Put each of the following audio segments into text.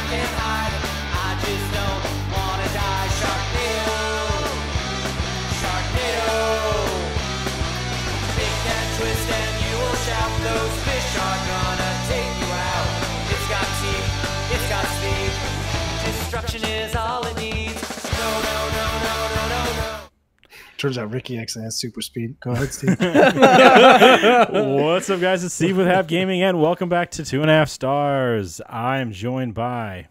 can hide. I just don't wanna die. Sharknado, Sharknado. Make that twist and you will shout. Those fish are gonna take you out. It's got teeth, it's got speed. Destruction is all it needs. No, no, no, no, no, no, no. Turns out Ricky actually has super speed. Go ahead, Steve. What's up, guys? It's Steve with hapgaming, and welcome back to 2.5 Stars. I am joined by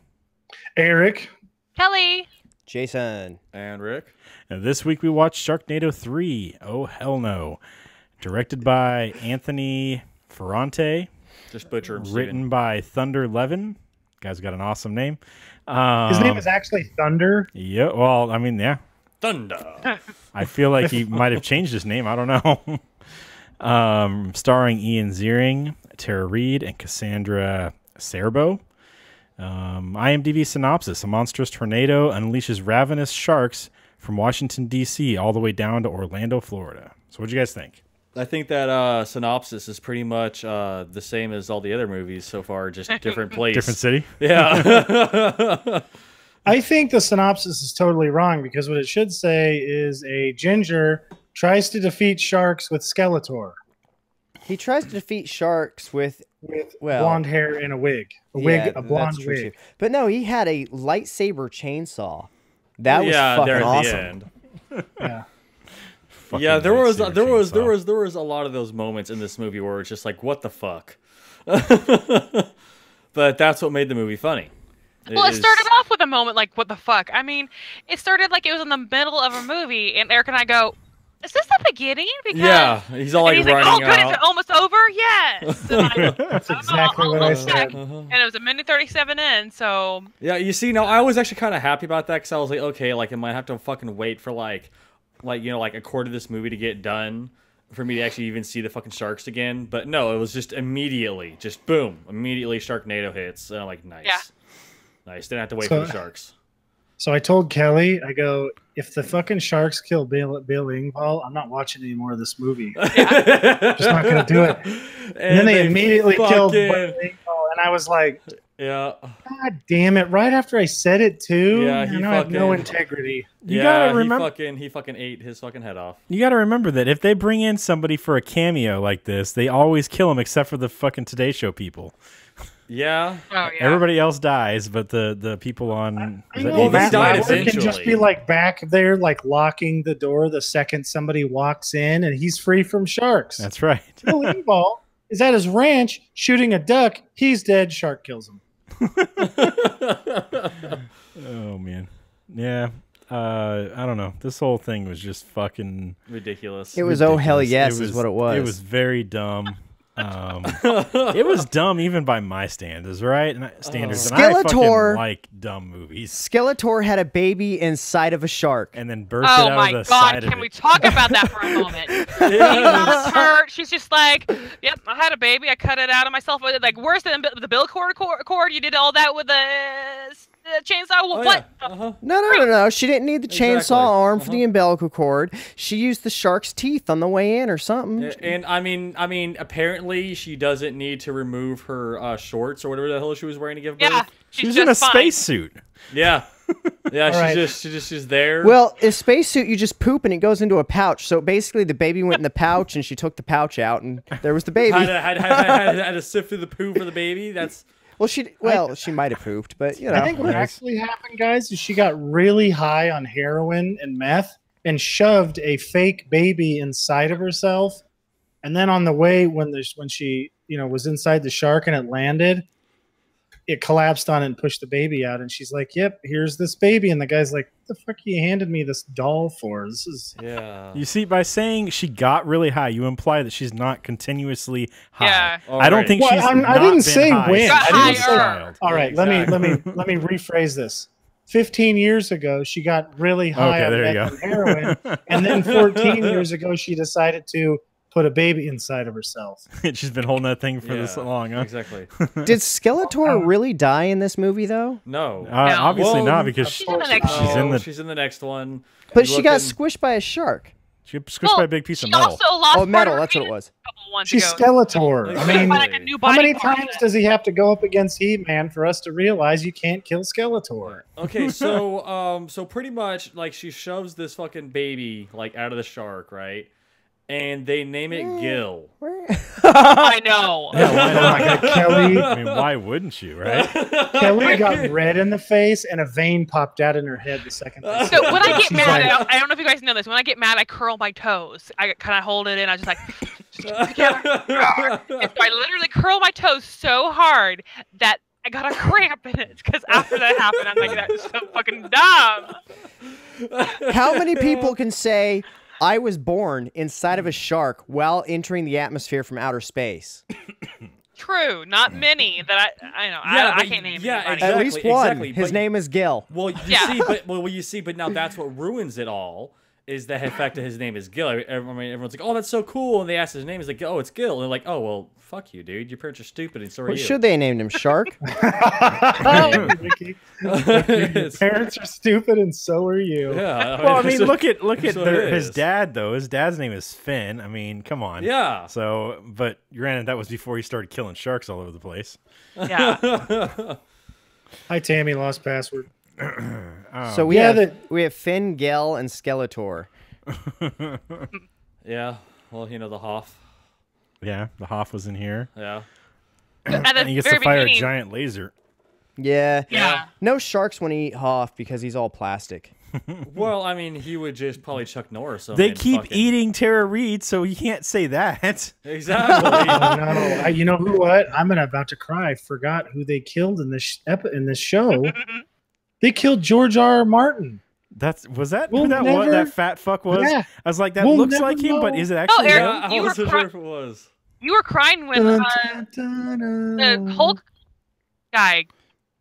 Erik, Kelly, Jason, and Rick. And this week we watched Sharknado 3, Oh Hell No, directed by Anthony Ferrante, Just butcher him, written by Thunder Levin. Guy's got an awesome name. his name is actually Thunder. Yeah, well, I mean, yeah. Thunder. I feel like he might have changed his name. I don't know. Starring Ian Ziering, Tara Reid, and Cassandra Serbo. IMDb synopsis: a monstrous tornado unleashes ravenous sharks from Washington, D.C. all the way down to Orlando, Florida. So what'd you guys think? I think that synopsis is pretty much the same as all the other movies so far, just different place. Different city? Yeah. I think the synopsis is totally wrong because what it should say is a ginger tries to defeat sharks with Skeletor. he tries to defeat sharks with Blonde hair and a wig. A blonde wig. Too. But no, he had a lightsaber chainsaw. That was yeah, fucking there at awesome. the end. Yeah. Yeah, there was a chainsaw. lot of those moments in this movie where it's just like, what the fuck? But that's what made the movie funny. Well, it started off with a moment like, what the fuck? I mean, it started like it was in the middle of a movie, and Eric and I go, is this the beginning? Because yeah, he's all like he's running like, oh, good, out. is it almost over? Yes. That's exactly what I said. And it was a minute 37 in, so... Yeah, you see, no, I was actually kind of happy about that because I was like, okay, like, I might have to fucking wait for like a quarter of this movie to get done for me to actually even see the fucking sharks again. But no, it was just immediately, just boom, immediately Sharknado hits. And I'm like, nice. Yeah. Nice. Didn't have to wait for the sharks. So I told Kelly, I go, if the fucking sharks kill Bill Engvall, I'm not watching any more of this movie. Just not going to do it. And then they immediately killed Bill Engvall, and I was like, yeah. God damn it! Right after I said it too, Yeah, I have no integrity. You gotta remember, he fucking ate his fucking head off. You gotta remember that if they bring in somebody for a cameo like this, they always kill him except for the fucking Today Show people. Yeah. Oh, yeah. Everybody else dies, but the people on Well, they died It can just eventually. be like back there, like locking the door the second somebody walks in, and he's free from sharks. That's right. Bill Engvall is at his ranch shooting a duck. He's dead. Shark kills him. Oh man, yeah. I don't know. This whole thing was just fucking ridiculous. It was oh hell yes is what it was. It was very dumb. It was dumb even by my standards, right? And standards. And I fucking Skeletor like dumb movies. Skeletor had a baby inside of a shark. And then burst it Oh out my of the god, side of can we it. talk about that for a moment? He's hurt. She's just like, yep, I had a baby. I cut it out of myself. Like, where's the bill cord? You did all that with the chainsaw? Oh, What? yeah. No. She didn't need the chainsaw Exactly. arm for the umbilical cord. She used the shark's teeth on the way in or something. And I mean, apparently she doesn't need to remove her shorts or whatever the hell she was wearing to give birth. Yeah, She was just in a fine. spacesuit. Yeah, yeah. All right. She's there. Well, a spacesuit, you just poop and it goes into a pouch. So basically, the baby went in the pouch, and she took the pouch out, and there was the baby. had to sift through the poo for the baby. That's She might have pooped, but you know. I think what actually happened, guys, is she got really high on heroin and meth and shoved a fake baby inside of herself. And then on the way, when she was inside the shark and it landed, it collapsed on it and pushed the baby out. And she's like, "Yep, here's this baby." And the guy's like, "What the fuck you handed me this doll for? This is..." yeah. You see, by saying she got really high, you imply that she's not continuously high. Yeah. I don't think Well, she's. I not didn't been say high when. since I she didn't was a say- child. All right, Exactly. let me rephrase this. 15 years ago, she got really high Okay, on there you meth go. and heroin, and then 14 years ago, she decided to put a baby inside of herself. She's been holding that thing for this long, huh? Exactly. Did Skeletor really die in this movie, though? No. Obviously Well, not, because She's in the next she's in the. She's in the next one. But she got Looking- squished by a shark. She got squished by a big piece of she metal. also lost Oh, part metal. of her That's what it penis was. a couple ones She's ago. Skeletor. I mean, Like a new how many body part. times does he have to go up against He-Man for us to realize you can't kill Skeletor? Okay, so so pretty much like she shoves this fucking baby like out of the shark, right? And they name it Gil. I know. Yeah, why Oh not? my God, Kelly. I mean, why wouldn't you, right? Kelly got red in the face and a vein popped out in her head the second. they said So it. when I get She's mad, like, I don't know if you guys know this. When I get mad, I curl my toes. I kind of hold it in. I just like, just keep it together. And so I literally curl my toes so hard that I got a cramp in it. Because after that happened, I'm like, that is so fucking dumb. How many people can say I was born inside of a shark while entering the atmosphere from outer space? True, not many that I know. Yeah, I but- can't name yeah, anybody. At Exactly, least one. exactly, His but- name is Gil. Well, you Yeah. see, but now that's what ruins it all. Is the fact that his name is Gil? I mean, everyone's like, "Oh, that's so cool," and they ask his name. He's like, "Oh, it's Gil." And they're like, "Oh, well, fuck you, dude. Your parents are stupid, and so are What you." should they have named him? Shark? Ricky, your parents are stupid and so are you. Yeah. Well, I mean, look at so it his is. dad though. His dad's name is Finn. I mean, come on. Yeah. So, but granted, that was before he started killing sharks all over the place. Yeah. Hi, Tammy. Lost password. So we Yeah, have Finn, Gil, and Skeletor. Yeah. Well, the Hoff. Yeah, the Hoff was in here, Yeah. At the and he gets very to fire beginning. a giant laser. Yeah. Yeah. No sharks when he eat Hoff because he's all plastic. Well, I mean, he would just probably Chuck Norris him. They and keep fucking- eating Tara Reid, so you can't say that. Exactly. Oh no! You know who? What? I'm about to cry. I forgot who they killed in this in this show. They killed George R. R. Martin. Was that We'll who that never- that fat fuck was? Yeah. I was like, that We'll looks never like him, but know. is it actually Eric, him? Yeah, I You were wasn't sure if it was. You were crying when the Hulk guy.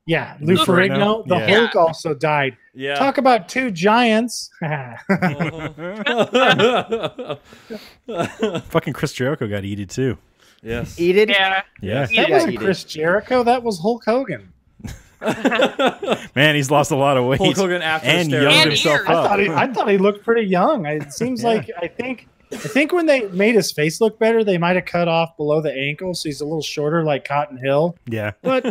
Yeah, Lou Lou Ferrigno. The Yeah. Hulk also died. Yeah. Talk about two giants. Fucking Chris Jericho got eated too. Yes. Eat it? Yeah. Yeah, Yeah. That wasn't Chris Jericho. That was Hulk Hogan. man, he's lost a lot of weight Hulk Hogan after and steroids. younged And himself ears. up. I thought he looked pretty young. It seems like I think when they made his face look better, they might have cut off below the ankle, so he's a little shorter, like Cotton Hill. Yeah, But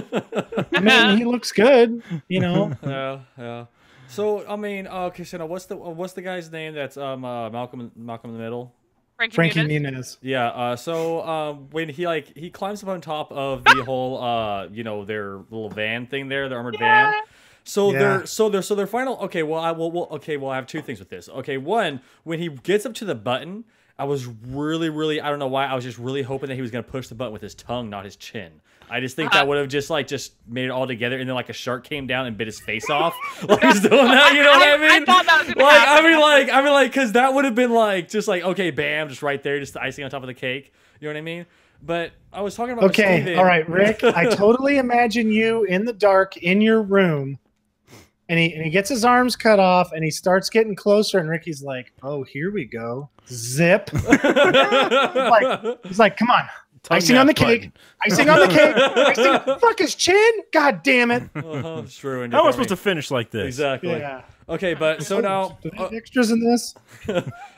I mean, he looks good. Yeah, yeah. So I mean, okay. So now, what's the guy's name? That's Malcolm in the Middle. Frankie Muniz. Muniz. Yeah. So when he climbs up on top of the whole their little van thing there, the armored van. So Yeah. their final. Okay. Well, I have two things with this. Okay. One, when he gets up to the button, I was really I don't know why I was just really hoping that he was gonna push the button with his tongue, not his chin. I just think that would have just made it all together, and then like a shark came down and bit his face off. Like he's doing that, you know what I mean? I thought that was gonna Like happen. I mean, because that would have been okay, bam, just right there, just the icing on top of the cake. You know what I mean? But I was talking about Okay, Steven. all right, Rick. I totally imagine you in the dark in your room, and he gets his arms cut off, and he starts getting closer, and Ricky's like, "Oh, here we go." Zip. He's like, "Come on." Tongue Icing on the that button. cake. Icing on the cake. Icing. Fuck his chin. God damn it. It's true. how am I supposed to finish like this? Exactly. Yeah. Okay, but so now, Do they have extras in this?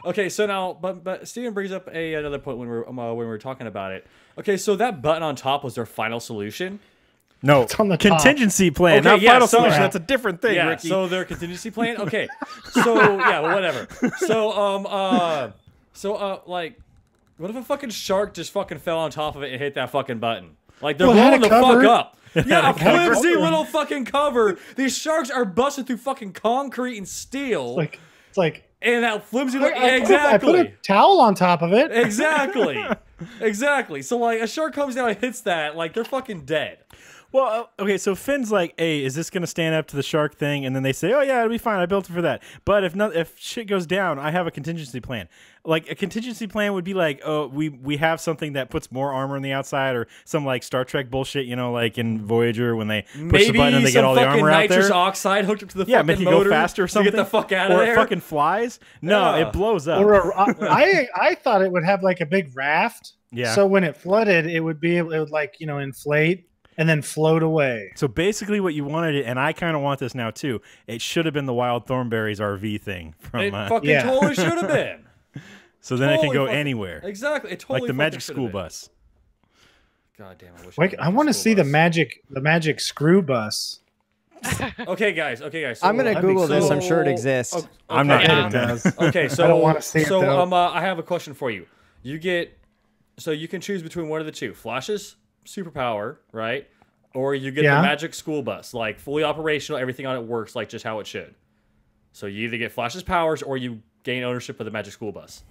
okay, so now, but Steven brings up another point when we're talking about it. Okay, so that button on top was their final solution. No, It's on the top. contingency plan, Okay, not yeah, final so- solution. Yeah. That's a different thing, Yeah, Ricky. so their contingency plan. Okay, so yeah, well, whatever. So like, what if a fucking shark just fucking fell on top of it and hit that fucking button? Like they're Well, it had blowing the a cover. fuck up. Yeah, a had a flimsy cover. little fucking cover. These sharks are busting through fucking concrete and steel, It's like and that flimsy. Little, I put a exactly. towel on top of it. Exactly. So like, a shark comes down and hits that, like they're fucking dead. Well, okay, so Finn's like, hey, is this going to stand up to the shark thing? And then they say, oh, yeah, it'll be fine. I built it for that. But if shit goes down, I have a contingency plan. Like, a contingency plan would be like, oh, we have something that puts more armor on the outside, or some, like, Star Trek bullshit, like in Voyager when they push the button and they get all the armor out nitrous there. oxide hooked up to the Yeah, fucking make it go motor faster or something. to get the fuck out of or there. it fucking flies. No, Yeah. it blows up. Or I thought it would have like a big raft. Yeah. So when it flooded, it would like inflate and then float away. So basically what you wanted it, and I kind of want this now too, it should have been the Wild Thornberries RV thing from It fucking Yeah. totally should have been. So then it can go fucking- anywhere. Exactly. It totally Like the fucking magic should've school been. bus. God damn, I wish. Wait, I want to see the magic screw bus. Okay, guys. So, I'm gonna that'd be Google this. I'm sure it so- exists. okay. I'm not Yeah. doing It that. does. Okay, so I don't wanna see it, so though. I have a question for you. You can choose between one of the two: Flash's superpower, right? Or you get Yeah. the magic school bus, like fully operational, everything on it works like just how it should. So you either get Flash's powers or you gain ownership of the magic school bus.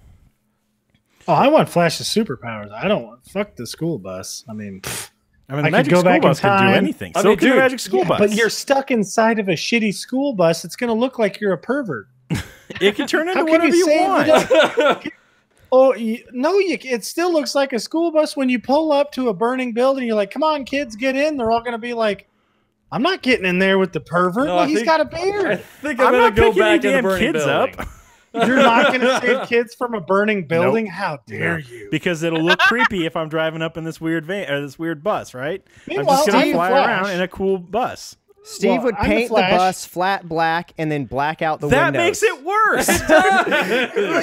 Oh, I want Flash's superpowers. I don't want fuck the school bus. I mean, I mean, I the could magic go school back in bus can do time. anything. I So mean, can the dude, magic school bus. but you're stuck inside of a shitty school bus. It's going to look like you're a pervert. It can turn into How can whatever you save want. it? Oh no! It still looks like a school bus when you pull up to a burning building. You're like, "Come on, kids, get in!" They're all going to be like, "I'm not getting in there with the pervert. No, Look, I he's think- got a I beard." think I'm I'm, gonna not go picking back any in the damn burning kids building. up. You're not going to save kids from a burning building. Nope. How dare you? Because it'll look creepy if I'm driving up in this weird van or this weird bus, right? I'm Meanwhile, just gonna I'm the fly Flash. around in a cool bus. Steve Well, would I'm the paint the Flash. bus flat black and then black out the That windows. makes it worse.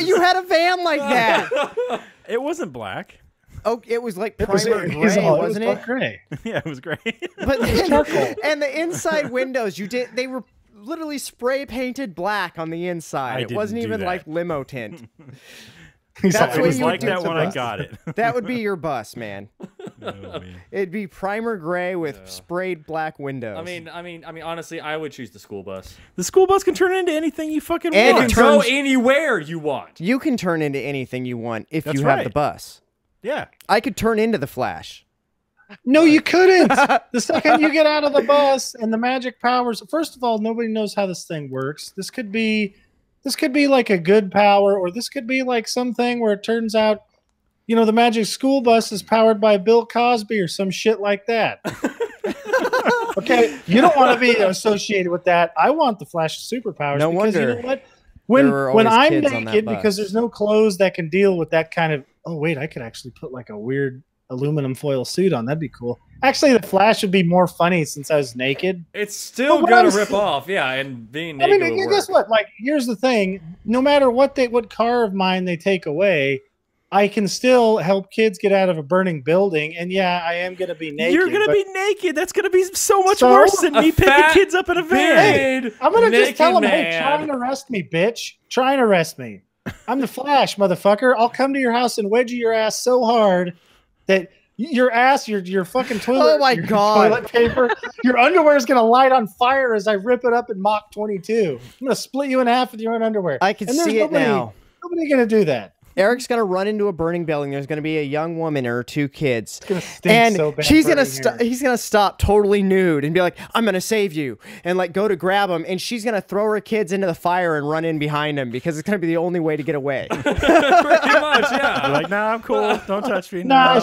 You had a van like that. It wasn't black. Oh, it was like It was- primer it was gray, all- wasn't it? Was it? all gray. Yeah, it was great. But charcoal. and the inside windows, they were literally spray painted black on the inside. I It wasn't didn't do even that. like limo tint. He's That's It what was you would like do that to when I bus. got it. That would be your bus, man. Oh, man. It'd be primer gray with sprayed black windows. I mean, honestly, I would choose the school bus. The school bus can turn into anything you fucking And You want. it can go turns- anywhere you want. you can turn into anything you want if That's you have right. the bus. Yeah. I could turn into the Flash. No, you couldn't. The second you get out of the bus and the magic powers, first of all, nobody knows how this thing works. This could be like a good power, or this could be like something where it turns out, the magic school bus is powered by Bill Cosby or some shit like that. Okay, you don't want to be associated with that. I want the Flash's superpowers. No because wonder you know what? there were When always I'm kids on that naked, bus. because there's no clothes that can deal with that kind of. Oh wait, I could actually put like a weird aluminum foil suit on. That'd be cool. Actually, the Flash would be more funny since I was naked. It's still But what gonna I'm rip saying- off, yeah, and being I naked mean, would guess work. what? Like, here's the thing: no matter what car of mine they take away, I can still help kids get out of a burning building. And yeah, I am gonna be naked. You're gonna but be naked. That's gonna be so much So? worse than A me picking fat kids up in a van. Hey, I'm gonna just tell them, naked "Hey, try and man. arrest me, bitch! Try and arrest me. I'm the Flash, motherfucker. I'll come to your house and wedgie your ass so hard that." Your ass, your fucking toilet. Oh my your God. Toilet paper. Your underwear is gonna light on fire as I rip it up in Mach 22. I'm gonna split you in half with your own underwear. I can And there's see it now. Nobody gonna do that. Eric's gonna run into a burning building. There's gonna be a young woman or two kids, It's gonna stink and so bad. she's gonna burning stop. here. He's gonna stop totally nude and be like, "I'm gonna save you," and like go to grab him, and she's gonna throw her kids into the fire and run in behind him because it's gonna be the only way to get away. Pretty much, yeah. You're like, nah, I'm cool. Don't touch me. Nah,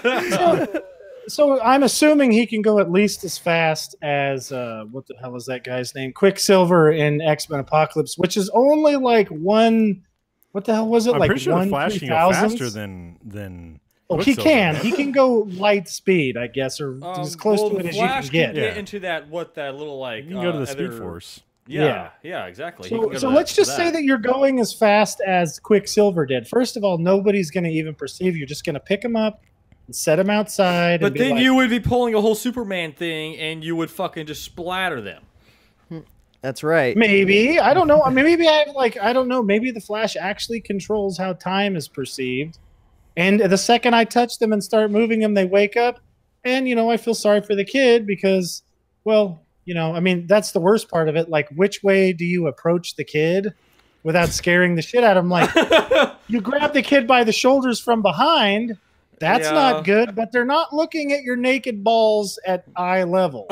No. So I'm assuming he can go at least as fast as what the hell is that guy's name? Quicksilver in X-Men Apocalypse, which is only like one. What the hell was it? I'm like pretty sure the 1 Flash can go 3,000th? faster than. Oh, he Quicksilver, can. right? He can go light speed, I guess, or as close well, to it the as you can Flash get. Yeah. into that little like You can go to the Speed other- Force. Yeah, exactly. He can So, go so to let's just that. say that you're going as fast as Quicksilver did. First of all, nobody's going to even perceive you. You're just going to pick him up and set him outside. But and be then like, you would be pulling a whole Superman thing, and you would fucking just splatter them. That's right. maybe I don't know. I mean, maybe I don't know. Maybe the Flash actually controls how time is perceived, and the second I touch them and start moving them, they wake up. And I feel sorry for the kid because, well, I mean, that's the worst part of it. Like, which way do you approach the kid without scaring the shit out of him? Like, you grab the kid by the shoulders from behind. That's Yeah. not good, but they're not looking at your naked balls at eye level.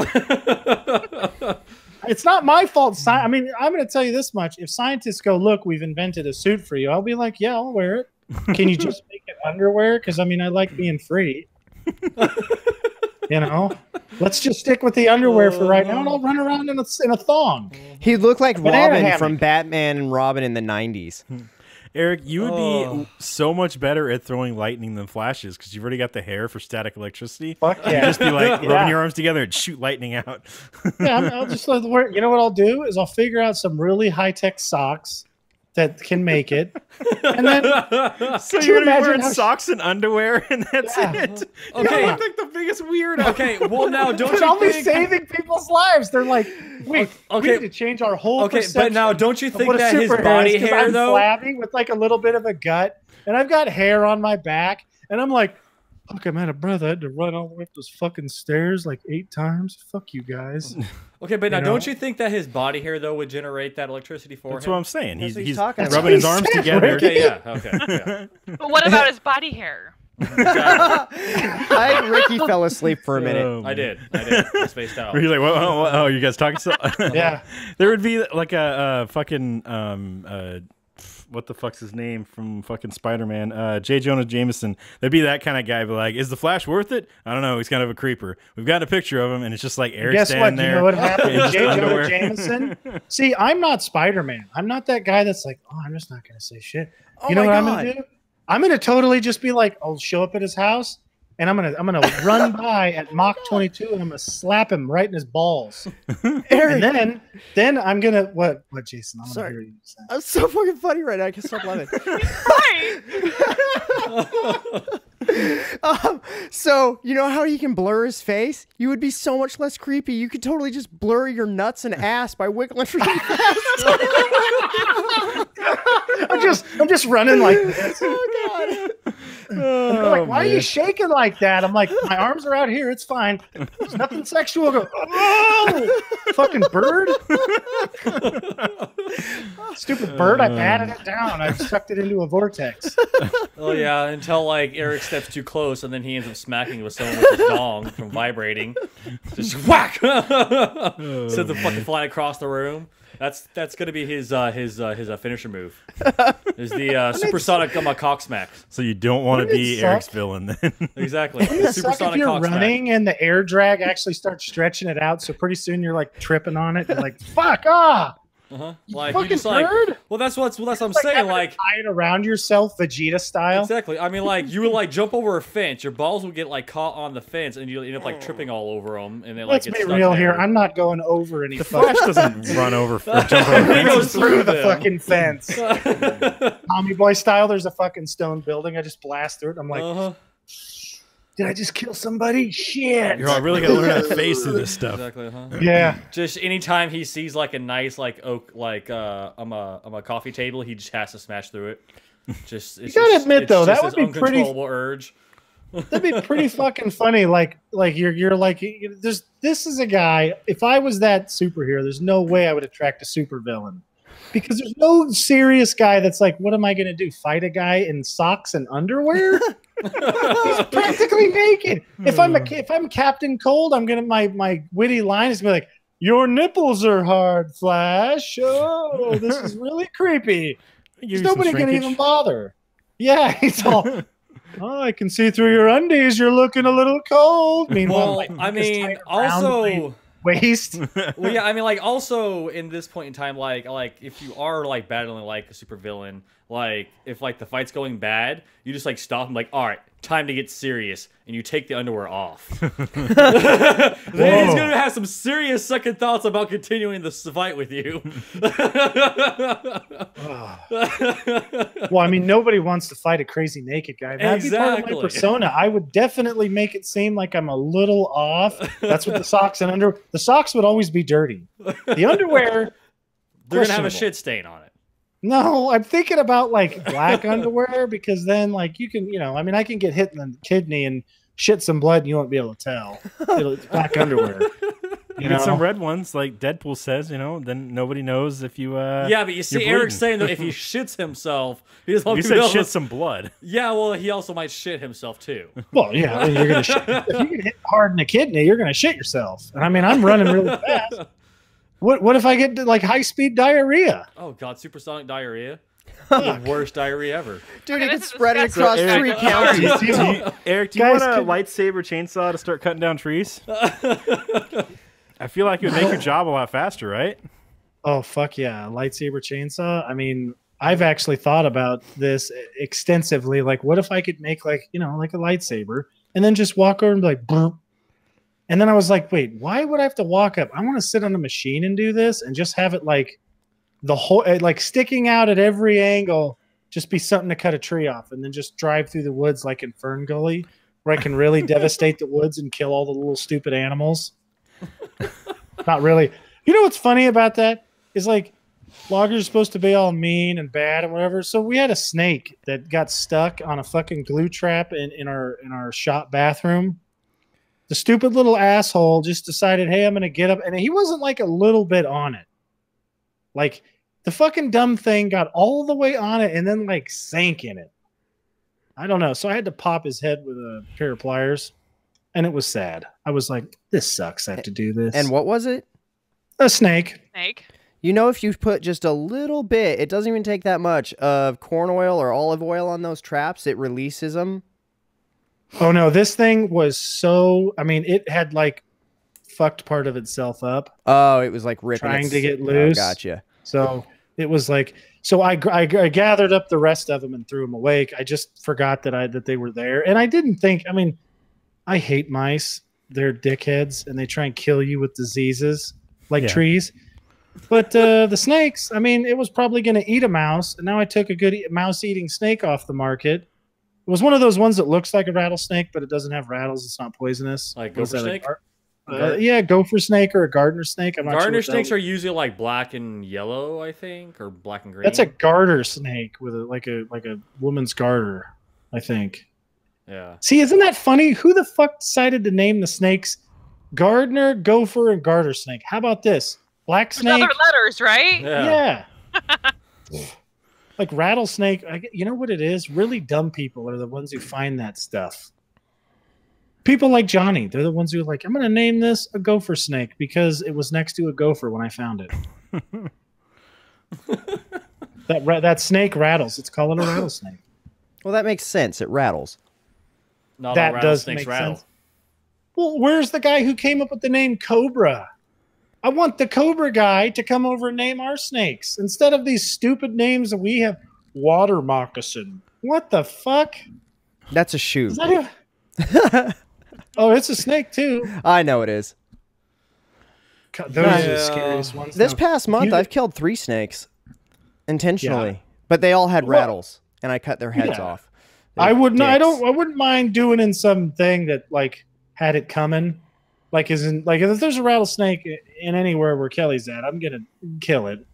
It's not my fault. I mean, I'm going to tell you this much. If scientists go, look, we've invented a suit for you, I'll be like, yeah, I'll wear it. Can you just make it underwear? Because, I mean, I like being free. Let's just stick with the underwear for right now, and I'll run around in a thong. He looked like Banana Robin hammock. from Batman and Robin in the 90s. Eric, you would Oh. be so much better at throwing lightning than Flash is because you've already got the hair for static electricity. Fuck You yeah. just be like Yeah. rubbing your arms together and shoot lightning out. Yeah, I'll just wear. You know what I'll do is I'll figure out some really high tech socks, that can make it. And then So could you you're gonna be imagine wearing how socks and underwear, and that's Yeah. it. Okay. You look like the biggest weirdo. Okay, well now don't But you I'll be think? saving people's lives. They're like, wait, Okay. we need to change our whole Okay, but perception now don't you of think what a that his superhero body is, 'cause hair I'm though? flabby with like a little bit of a gut, and I've got hair on my back, and I'm like, fuck, I'm out of breath. I had to run all the way up those fucking stairs like 8 times. Fuck you guys. Okay, but now You know? don't you think that his body hair though would generate that electricity for That's him? what I'm saying. That's He's, what he's he's talking rubbing about. his arms That's what he said, together. Rick. Okay, yeah, okay, yeah. But what about his body hair? I Ricky fell asleep for a minute. Oh, I man. did. I spaced out. Were you like, oh, you guys talking? Yeah. There would be like a fucking what the fuck's his name from fucking Spider-Man? J. Jonah Jameson. There'd be that kind of guy, but like, is the Flash worth it? I don't know. He's kind of a creeper. We've got a picture of him, and it's just like Erik Guess standing what? there. You know what happened in to just J. Jonah underwear. Jameson? See, I'm not Spider-Man. I'm not that guy that's like, oh, I'm just not going to say shit. Oh You know my what I'm God. going to do? I'm going to totally just be like, I'll show up at his house, and I'm gonna run by at Mach 22, and I'm gonna slap him right in his balls. Eric, And then I'm gonna what Jason? I'm Sorry. gonna hear you say. I'm so fucking funny right now. I can't stop laughing. Right. So you know how you can blur his face? You would be so much less creepy. You could totally just blur your nuts and ass by wiggling really fast. I'm just running like this. Oh god. And they're like, why are you shaking like that? I'm like, my arms are out here. It's fine. There's nothing sexual. I go, oh, fucking bird. Stupid bird. I batted it down. I sucked it into a vortex. Oh yeah, until like Eric steps too close, and then he ends up smacking with someone with his dong from vibrating. Just whack! Sends the fucking flying across the room. That's gonna be his finisher move. Is the supersonic cock smacks. So you don't want to Wouldn't it be suck? Eric's villain then. Exactly. Wouldn't it suck if Supersonic you're cock smack. running and the air drag actually starts stretching it out? So pretty soon you're like tripping on it. You're like, fuck, Like fucking you just like. bird. Well, that's what I'm Like saying. having to Like tie it around yourself, Vegeta style. exactly. I mean, like you would like jump over a fence. Your balls would get like caught on the fence, and you end up like tripping all over them. And then like Let's get be stuck real there. here. I'm not going over any The fucking. Flash doesn't run over or jump over He goes fences. through the them. fucking fence. Tommy Boy style, there's a fucking stone building. I just blast through it. I'm like, did I just kill somebody? Shit. You're all really gonna learn how to face through this stuff. Exactly. Yeah. Just anytime he sees like a nice like oak like on a coffee table, he just has to smash through it. Just you gotta admit, though, that just would his be pretty- uncontrollable urge. That'd be pretty fucking funny. Like you're like, this is a guy. If I was that superhero, there's no way I would attract a supervillain. Because there's no serious guy that's like, what am I going to do? Fight a guy in socks and underwear? He's practically naked. If I'm Captain Cold, I'm gonna my witty line is gonna be like, "Your nipples are hard, Flash. Oh, this is really creepy." There's nobody gonna even bother. Yeah, he's all. Oh, I can see through your undies. You're looking a little cold. Meanwhile, Well, I this mean, tight around my also. waist. Well, yeah, I mean, like, also in this point in time, like if you are like battling like a supervillain, like if like the fight's going bad, you just like stop and like, all right, time to get serious, and you take the underwear off. Then he's gonna have some serious second thoughts about continuing this fight with you. Well, I mean, nobody wants to fight a crazy naked guy. That'd be part of Exactly. my persona. I would definitely make it seem like I'm a little off. That's what the socks and underwear. The socks would always be dirty. The underwear, They're gonna have a questionable. shit stain on it. No, I'm thinking about like black underwear because then like you can, I mean, I can get hit in the kidney and shit some blood and you won't be able to tell. It's black underwear. You get some red ones, like Deadpool says, then nobody knows if you. Yeah, but you see, you're Eric's bleeding. saying that if he shits himself, he doesn't want You people said to shit some blood. Yeah, well, he also might shit himself too. Well, yeah, I mean, you're gonna shit. If you get hit hard in the kidney, you're gonna shit yourself. And I mean, I'm running really fast. What if I get like high speed diarrhea? Oh god, supersonic diarrhea. The worst diarrhea ever. Dude, Okay, it this gets is spread disgusting. across So, 3 Eric- counties. Eric, do you Guys, want a could- lightsaber chainsaw to start cutting down trees? I feel like it would make your job a lot faster, right? Oh fuck yeah, lightsaber chainsaw. I mean, I've actually thought about this extensively. Like, what if I could make like like a lightsaber and then just walk over and be like, boom. And then I was like, wait, why would I have to walk up? I want to sit on a machine and do this and just have it like the whole like sticking out at every angle, just be something to cut a tree off, and then just drive through the woods like in Fern Gully, where I can really devastate the woods and kill all the little stupid animals. Not really. You know what's funny about that is like loggers are supposed to be all mean and bad and whatever. So we had a snake that got stuck on a fucking glue trap in our shop bathroom. The stupid little asshole just decided, hey, I'm going to get up. And he wasn't like a little bit on it. Like the fucking dumb thing got all the way on it and then like sank in it. I don't know. So I had to pop his head with a pair of pliers and it was sad. I was like, this sucks. I have to do this. And what was it? A snake. Snake. You know, if you put just a little bit, it doesn't even take that much of corn oil or olive oil on those traps, it releases them. Oh no, this thing was so, I mean, it had like fucked part of itself up. Oh, it was like ripping. Trying to get loose. Oh, gotcha. So it was like, so I gathered up the rest of them and threw them away. I just forgot that they were there. And I didn't think, I mean, I hate mice. They're dickheads and they try and kill you with diseases like trees. But the snakes, I mean, it was probably going to eat a mouse. And now I took a good mouse eating snake off the market. It was one of those ones that looks like a rattlesnake, but it doesn't have rattles. It's not poisonous. Like gopher snake? Yeah, gopher snake or a gardener snake. I'm not Gardener sure snakes are usually like black and yellow, I think, or black and green. That's a garter snake with like a woman's garter, I think. Yeah. See, isn't that funny? Who the fuck decided to name the snakes gardener, gopher, and garter snake? How about this? Black There's snake. other letters, right? Yeah. Like rattlesnake, you know what it is? Really dumb people are the ones who find that stuff. People like Johnny, they're the ones who are like, I'm going to name this a gopher snake because it was next to a gopher when I found it. that snake rattles. It's called a rattlesnake. Well, that makes sense. It rattles. Not That all does rattlesnakes make rattle. sense. Well, where's the guy who came up with the name Cobra? I want the Cobra guy to come over and name our snakes instead of these stupid names that we have. Water moccasin. What the fuck? That's a shoe. Is that oh, it's a snake too. I know it is. God, those are the scariest ones. This now. past month, I've killed 3 snakes intentionally, but they all had rattles, and I cut their heads off. I wouldn't. Dicks. I wouldn't mind doing in something that like had it coming. Like isn't like if there's a rattlesnake in anywhere where Kelly's at, I'm gonna kill it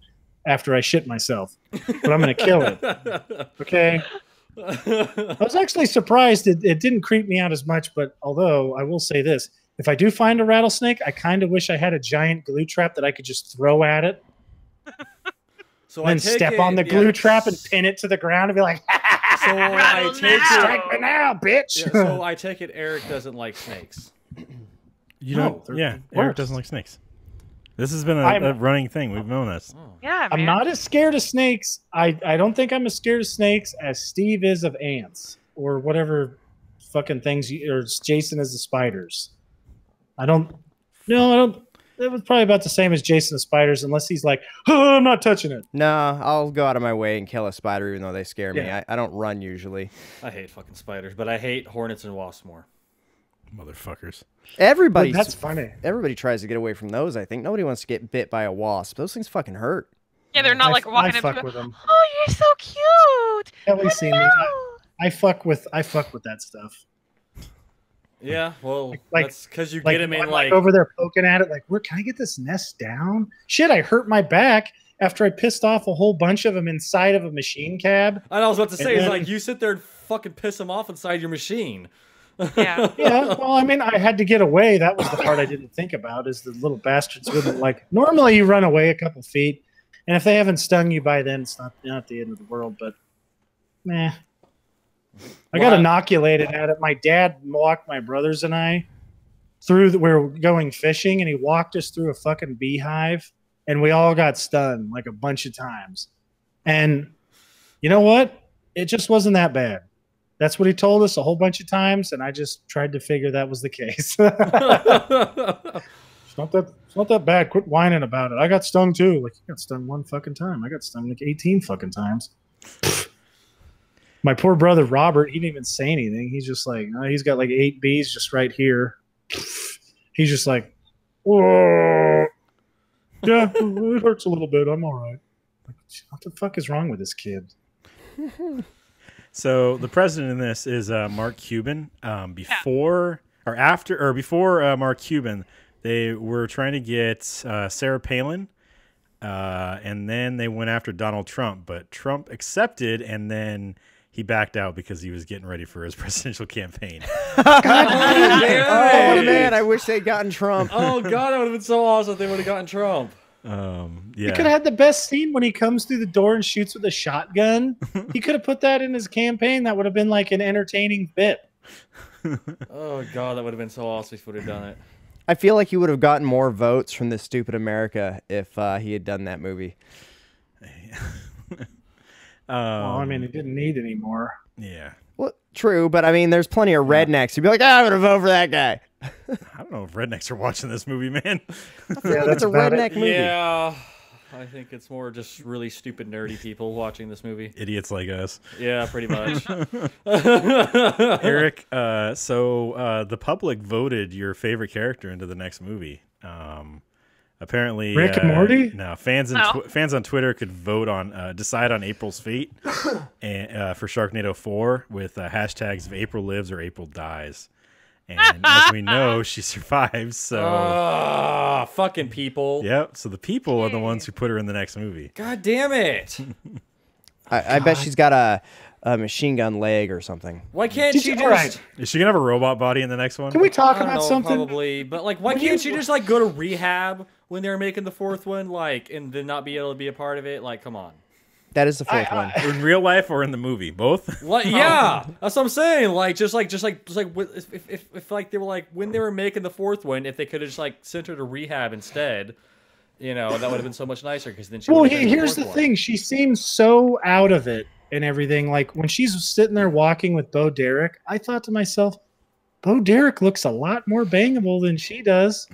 after I shit myself. But I'm gonna kill it. Okay. I was actually surprised it didn't creep me out as much. But although I will say this, if I do find a rattlesnake, I kind of wish I had a giant glue trap that I could just throw at it. So and then step on the glue trap and pin it to the ground and be like, so I take strike me now, bitch. Yeah, so I take it Eric doesn't like snakes. You No, don't? they're Yeah, the Eric worst. doesn't like snakes. This has been a running thing. We've known this. Yeah, I'm man. not as scared of snakes. I don't think I'm as scared of snakes as Steve is of ants or whatever fucking things or Jason is of spiders. I don't. It was probably about the same as Jason of spiders, unless he's like, oh, I'm not touching it. No, I'll go out of my way and kill a spider, even though they scare me. Yeah. I don't run usually. I hate fucking spiders, but I hate hornets and wasps more. Motherfuckers. Everybody, That's funny. Everybody tries to get away from those. I think nobody wants to get bit by a wasp. Those things fucking hurt. Yeah, they're not like walking I up fuck to with it. them. Oh, you're so cute. Kelly's seen me. Hello. I fuck with that stuff. Yeah, well, Like- that's because you Like, get them in I'm like. over there poking at it, like, where can I get this nest down? Shit, I hurt my back after I pissed off a whole bunch of them inside of a machine cab. I was about to say, And it's then- like you sit there and fucking piss them off inside your machine. Yeah. Yeah, well, I mean, I had to get away. That was the part I didn't think about, is the little bastards wouldn't like. Normally, you run away a couple feet, and if they haven't stung you by then, it's not the end of the world. But, meh. I got inoculated at it. My dad walked my brothers and I through. We were going fishing, and he walked us through a fucking beehive, and we all got stung like a bunch of times. And you know what? It just wasn't that bad. That's what he told us a whole bunch of times, and I just tried to figure that was the case. It's not that bad. Quit whining about it. I got stung too. Like, you got stung one fucking time. I got stung like 18 fucking times. My poor brother Robert, he didn't even say anything. He's just like, he's got like 8 bees just right here. He's just like, oh, yeah, it hurts a little bit. I'm all right. What the fuck is wrong with this kid? So the president in this is Mark Cuban. Before Mark Cuban, they were trying to get Sarah Palin, and then they went after Donald Trump, but Trump accepted, and then he backed out because he was getting ready for his presidential campaign. Oh man, I wish they'd gotten Trump. Oh god, that would have been so awesome if they would have gotten Trump. Yeah. You could have had the best scene when he comes through the door and shoots with a shotgun. He could have put that in his campaign. That would have been like an entertaining bit. Oh god, that would have been so awesome if he would have done it. I feel like he would have gotten more votes from this stupid America if he had done that movie. Well, I mean, he didn't need any more. Yeah. Well, true, but I mean, there's plenty of rednecks who'd be like, I'm gonna vote for that guy. I don't know if rednecks are watching this movie, man. Yeah, That's a about redneck it. movie. Yeah, I think it's more just really stupid, nerdy people watching this movie. Idiots like us. Yeah, pretty much. Eric, so the public voted your favorite character into the next movie. Apparently, Rick and Morty? No, fans on Twitter could vote on decide on April's fate and for Sharknado 4 with hashtags of April lives or April dies. And as we know, she survives. So, fucking people. yep. So the people are the ones who put her in the next movie. God damn it! I bet she's got a machine gun leg or something. Why can't she just? All right. Is she gonna have a robot body in the next one? Can we talk I don't about know, something? probably, but like, why can't she just like go to rehab when they're making the fourth one, like, and then not be able to be a part of it? Like, come on. That is the fourth one. In real life or in the movie? Both? Like, yeah, that's what I'm saying. Like, just like if like they were like when they were making the fourth one, if they could have just like sent her to rehab instead, you know, that would have been so much nicer. Because then she. Well, would've been in here's the fourth thing. She seems so out of it and everything. Like when she's sitting there walking with Bo Derek, I thought to myself, Bo Derek looks a lot more bangable than she does.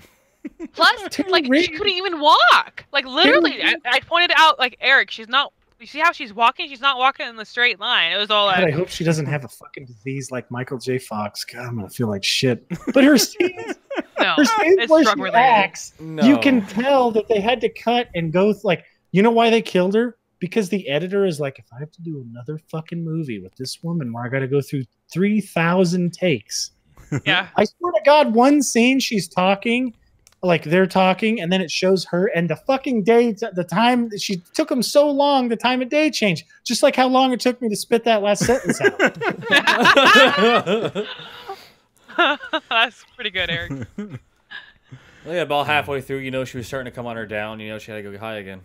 Plus, like she couldn't even walk. Like literally, I pointed out like Eric, she's not. You see how she's walking? She's not walking in the straight line. It was all God, I like, hope she doesn't have a fucking disease like Michael J. Fox. God, I'm gonna feel like shit. But her scenes, no, her scenes it's where drug she related. acts, No. you can tell that they had to cut and go like, you know why they killed her? Because the editor is like, if I have to do another fucking movie with this woman where I got to go through 3,000 takes, Yeah. I swear to God, one scene she's talking, like they're talking, and then it shows her, and the fucking day, the time she took them so long, the time of day changed, just like how long it took me to spit that last sentence out. That's pretty good, Eric. Yeah, about halfway through, you know, she was starting to come on her down. You know, she had to go high again.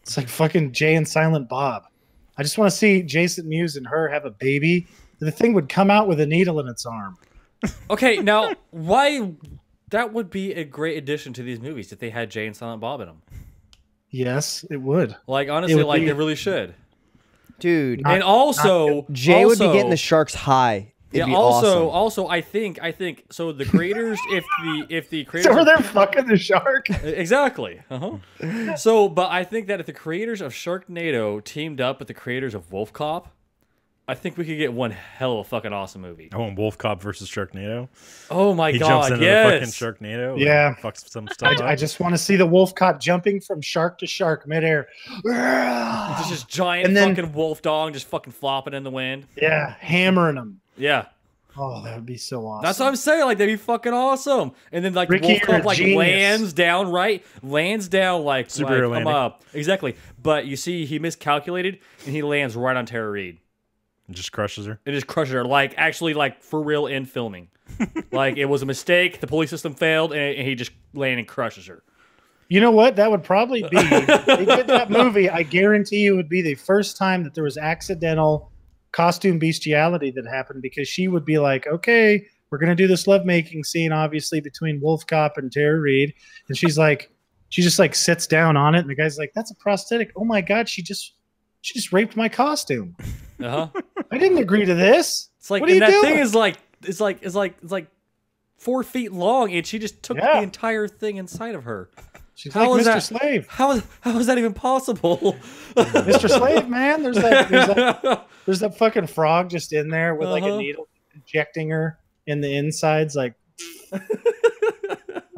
It's like fucking Jay and Silent Bob. I just want to see Jason Mewes and her have a baby. The thing would come out with a needle in its arm. Okay, now why? That would be a great addition to these movies if they had Jay and Silent Bob in them. Yes, it would. Like honestly, would like be- they really should. Dude, And also, Jay would be also- getting the sharks high. It'd Yeah. be Also, awesome. also, I think so. The creators, if the creators, So were they fucking the shark? exactly. So, but I think that if the creators of Sharknado teamed up with the creators of Wolf Cop, I think we could get one hell of a fucking awesome movie. I want Wolf Cop versus Sharknado. Oh my He god! jumps into Yes. the fucking Sharknado. Yeah. And fucks some stuff I up. just want to see the wolf cop jumping from shark to shark midair. There's just giant And then- fucking wolf dog just fucking flopping in the wind. Yeah, hammering them. Yeah. Oh, that would be so awesome. That's what I'm saying. Like that'd be fucking awesome. And then like Ricky, Wolf you're a Cop like genius. lands down like Superhero like, I'm landing. up. Exactly. But you see, he miscalculated and he lands right on Tara Reid. And just crushes her. It just crushes her. Like actually, like for real in filming. Like it was a mistake. The police system failed, and he just landed and crushes her. You know what? That would probably be. If they did that movie, I guarantee you it would be the first time that there was accidental costume bestiality that happened, because she would be like, okay, we're going to do this lovemaking scene, obviously, between Wolf Cop and Tara Reid. And she's like, she just like sits down on it. And the guy's like, that's a prosthetic. Oh my God, she just raped my costume. Uh huh. I didn't agree to this. It's like, What are and you that doing? thing is like, it's like 4 feet long, and she just took Yeah. the entire thing inside of her. She's How like is Mr. that- Slave. How is that even possible? Mr. Slave, man. There's that fucking frog just in there with like a needle injecting her in the insides. Like,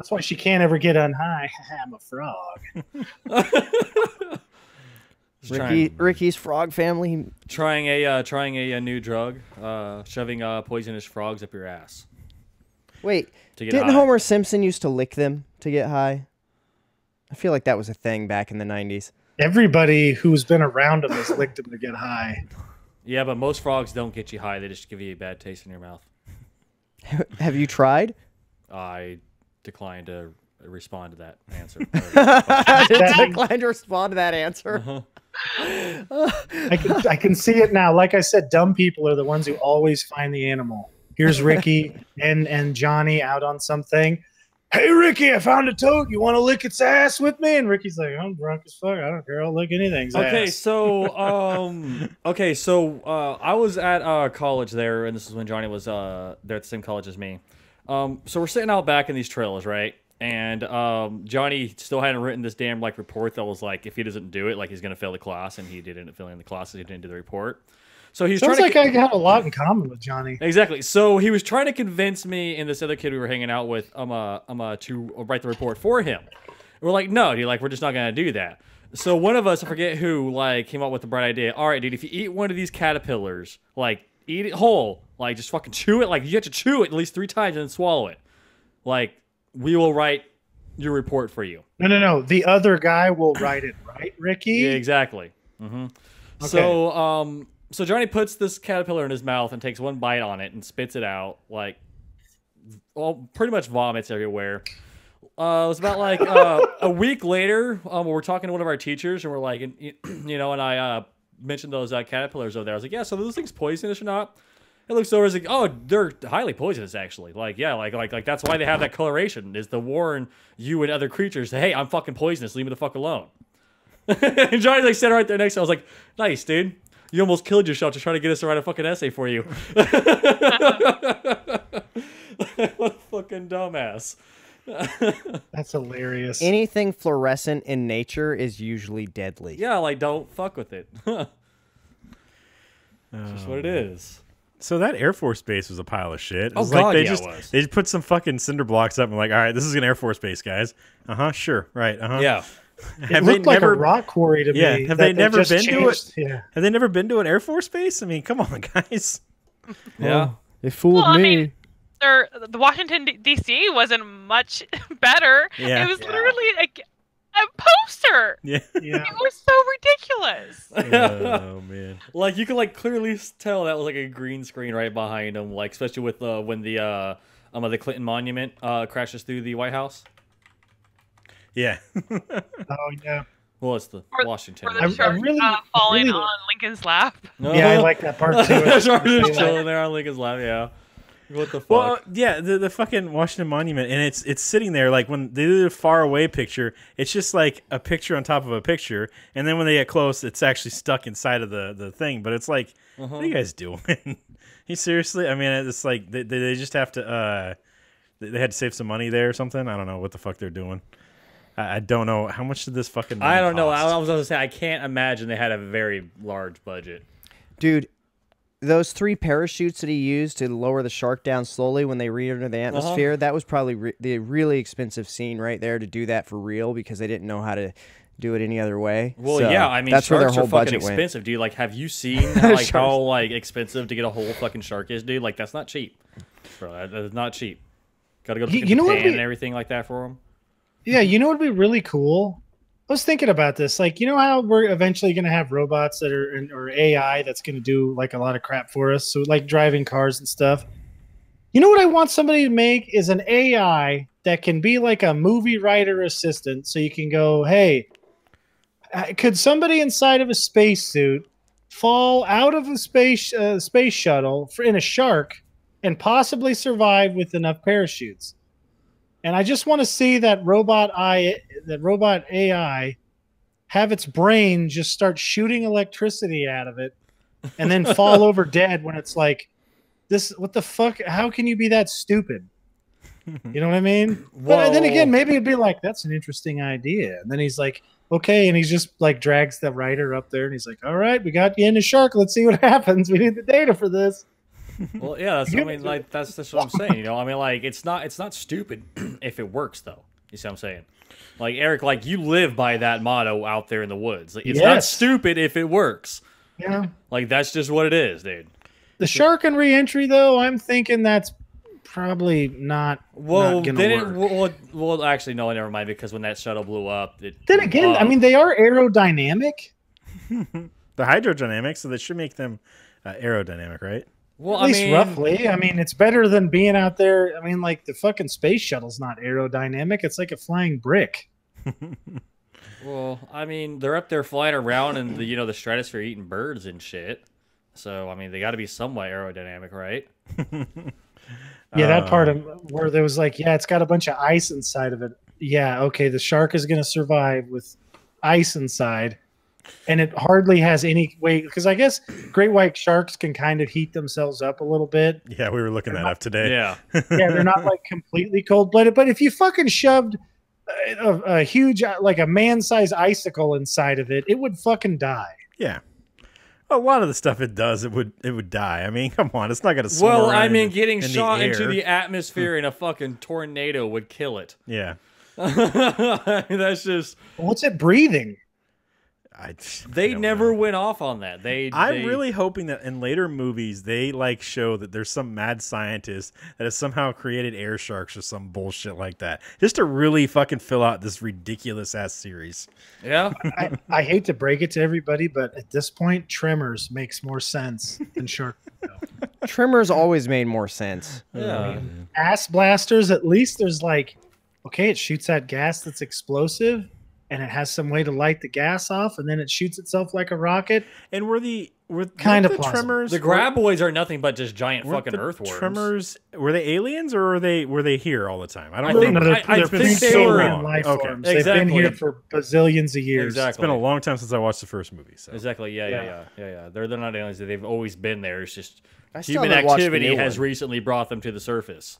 That's why she can't ever get on high. I'm a frog. Ricky's frog family. Trying a new drug, shoving poisonous frogs up your ass. Wait, To get didn't high. Homer Simpson used to lick them to get high? I feel like that was a thing back in the 90s. Everybody who's been around him has licked him to get high. Yeah, but most frogs don't get you high. They just give you a bad taste in your mouth. Have you tried? I decline to respond to that answer. I declined to respond to that answer. I can see it now. Like I said, dumb people are the ones who always find the animal. Here's Ricky and Johnny out on something. Hey, Ricky, I found a toad. You want to lick its ass with me? And Ricky's like, I'm drunk as fuck. I don't care. I'll lick anything's Okay, ass. so I was at college there, and this is when Johnny was there at the same college as me. So we're sitting out back in these trailers, right? And Johnny still hadn't written this damn like report that was like, if he doesn't do it, like he's gonna fail the class, and he didn't fill in the class, so he didn't do the report. So he's Sounds trying like I have a lot in common with Johnny. Exactly. So he was trying to convince me and this other kid we were hanging out with to write the report for him. We're like, no, dude, like we're just not gonna do that. So one of us, I forget who, like came up with the bright idea. All right, dude, if you eat one of these caterpillars, like eat it whole, like just fucking chew it, like you have to chew it at least 3 times and then swallow it. Like we will write your report for you. No. The other guy will write it, right, Ricky? Yeah, exactly. Mm-hmm. Okay. So Johnny puts this caterpillar in his mouth and takes one bite on it and spits it out, like, well, pretty much vomits everywhere. It was about like a week later. We're talking to one of our teachers, and we're like, and I mentioned those caterpillars over there. I was like, yeah, so are those things poisonous or not? It looks over, it's like, oh, they're highly poisonous, actually. Like, yeah, like that's why they have that coloration, is to warn you and other creatures, hey, I'm fucking poisonous, leave me the fuck alone. And Johnny like sat right there next to me. I was like, nice, dude. You almost killed yourself to try to get us to write a fucking essay for you. What a fucking dumbass. That's hilarious. Anything fluorescent in nature is usually deadly. Yeah, like, don't fuck with it. That's just what it is. So that Air Force Base was a pile of shit. It was God, like yeah, it was. they just put some fucking cinder blocks up and like, all right, this is an Air Force Base, guys. Sure, right, Yeah. It looked like a rock quarry to me. Have they never just been to it? changed. Yeah. Have they never been to an Air Force Base? I mean, come on, guys. Yeah. They fooled Well, I me. mean, the Washington D.C. wasn't much better. Yeah. It was literally like a poster. Yeah. Yeah. It was so ridiculous. Oh man. Like, you could, like, clearly tell that was, like, a green screen right behind him, like, especially with when the Clinton monument crashes through the White House. Yeah. Oh yeah. Well, it's the Or- Washington. Or the I shark really- falling really- on Lincoln's lap. No. Yeah, I like that part too. Shark just chilling there on Lincoln's lap, yeah. What the fuck? Well, yeah, the fucking Washington Monument, and it's sitting there like when they do the far away picture, it's just like a picture on top of a picture, and then when they get close, it's actually stuck inside of the thing. But it's like, what are you guys doing? You seriously? I mean, it's like they just have to. They had to save some money there or something. I don't know what the fuck they're doing. I don't know how much did this fucking. I don't know. cost? I was going to say, I can't imagine they had a very large budget. Dude, those 3 parachutes that he used to lower the shark down slowly when they re-enter the atmosphere, that was probably the really expensive scene right there to do that for real because they didn't know how to do it any other way. Well, So yeah, I mean, that's where their sharks whole are fucking budget went. expensive, dude. Like, have you seen how like expensive to get a whole fucking shark is, dude? Like, that's not cheap, bro. That is not cheap. Got to go to You fucking know what Japan we- and everything like that for them. Yeah, you know what would be really cool? I was thinking about this. Like, you know how we're eventually going to have robots that are or AI that's going to do like a lot of crap for us. So like driving cars and stuff. You know what I want somebody to make is an AI that can be like a movie writer assistant. So you can go, hey, could somebody inside of a spacesuit fall out of a space shuttle in a shark and possibly survive with enough parachutes? And I just want to see that robot AI have its brain just start shooting electricity out of it and then fall over dead when it's like, this, what the fuck? How can you be that stupid? You know what I mean? But then again, maybe it'd be like, that's an interesting idea. And then he's like, okay. And he's just like drags the writer up there and he's like, all right, we got you in a shark. Let's see what happens. We need the data for this. Well, yeah, that's, I mean, like that's what I'm saying. You know, I mean, like it's not stupid if it works, though. You see what I'm saying? Like Eric, like you live by that motto out there in the woods. Like, it's not stupid if it works. Yeah. Like that's just what it is, dude. The shark and re-entry, though, I'm thinking that's probably not. Well, not then work. well, actually, no, never mind. Because when that shuttle blew up, Then again, I mean, they are aerodynamic. The hydrodynamic, so that should make them aerodynamic, right? Well, At least roughly. I mean, it's better than being out there. I mean, like the fucking space shuttle's not aerodynamic. It's like a flying brick. Well, I mean, they're up there flying around in the the stratosphere eating birds and shit. So I mean, they got to be somewhat aerodynamic, right? Yeah, that part of where there was like, yeah, it's got a bunch of ice inside of it. Yeah, okay, the shark is going to survive with ice inside. And it hardly has any way, because I guess great white sharks can kind of heat themselves up a little bit. Yeah, we were looking that up today. Yeah. Yeah, they're not like completely cold-blooded. But if you fucking shoved a huge, like a man-sized icicle inside of it, it would fucking die. Yeah. A lot of the stuff it does, it would die. I mean, come on, it's not going to swim Well, around I mean, in getting the shot into air. the atmosphere in a fucking tornado would kill it. Yeah. I mean, that's just. What's it breathing? They don't never know. went off on that. I'm really hoping that in later movies they like show that there's some mad scientist that has somehow created air sharks or some bullshit like that, just to really fucking fill out this ridiculous ass series. Yeah. I hate to break it to everybody, but at this point, Tremors makes more sense than Sharknado. Tremors always made more sense. Yeah. Ass blasters, at least there's like, okay, it shoots that gas that's explosive, and it has some way to light the gas off, and then it shoots itself like a rocket. And were the Kind of the plausible. Tremors? The Graboids are nothing but just giant weren't fucking the earthworms. Tremors, were they aliens or were they here all the time? I don't I know. think- No, I they're think they so were- in life Okay. forms. They've been Exactly. here for bazillions of years. It's Exactly. been a long time since I watched the first movie. So. Exactly. Yeah. They're not aliens. They've always been there. It's just I still human haven't watched the activity new has one. recently brought them to the surface.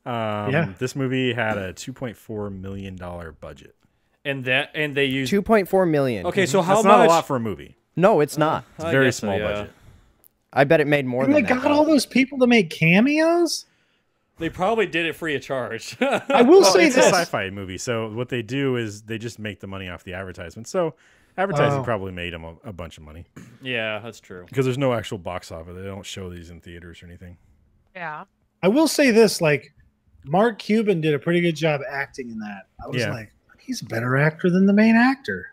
Yeah. This movie had a $2.4 million budget. And they used 2.4 million. Okay, so how That's much? not a lot for a movie. No, it's not. It's I very guess so, small yeah. budget. I bet it made more And than they that. got all those people to make cameos? They probably did it free of charge. I will Well, say it's a this. sci-fi movie, so what they do is they just make the money off the advertisement. So advertising Oh. probably made them a bunch of money Yeah, that's true. because there's no actual box office. They don't show these in theaters or anything. Yeah. I will say this, like, Mark Cuban did a pretty good job acting in that. I was Yeah. like, he's a better actor than the main actor.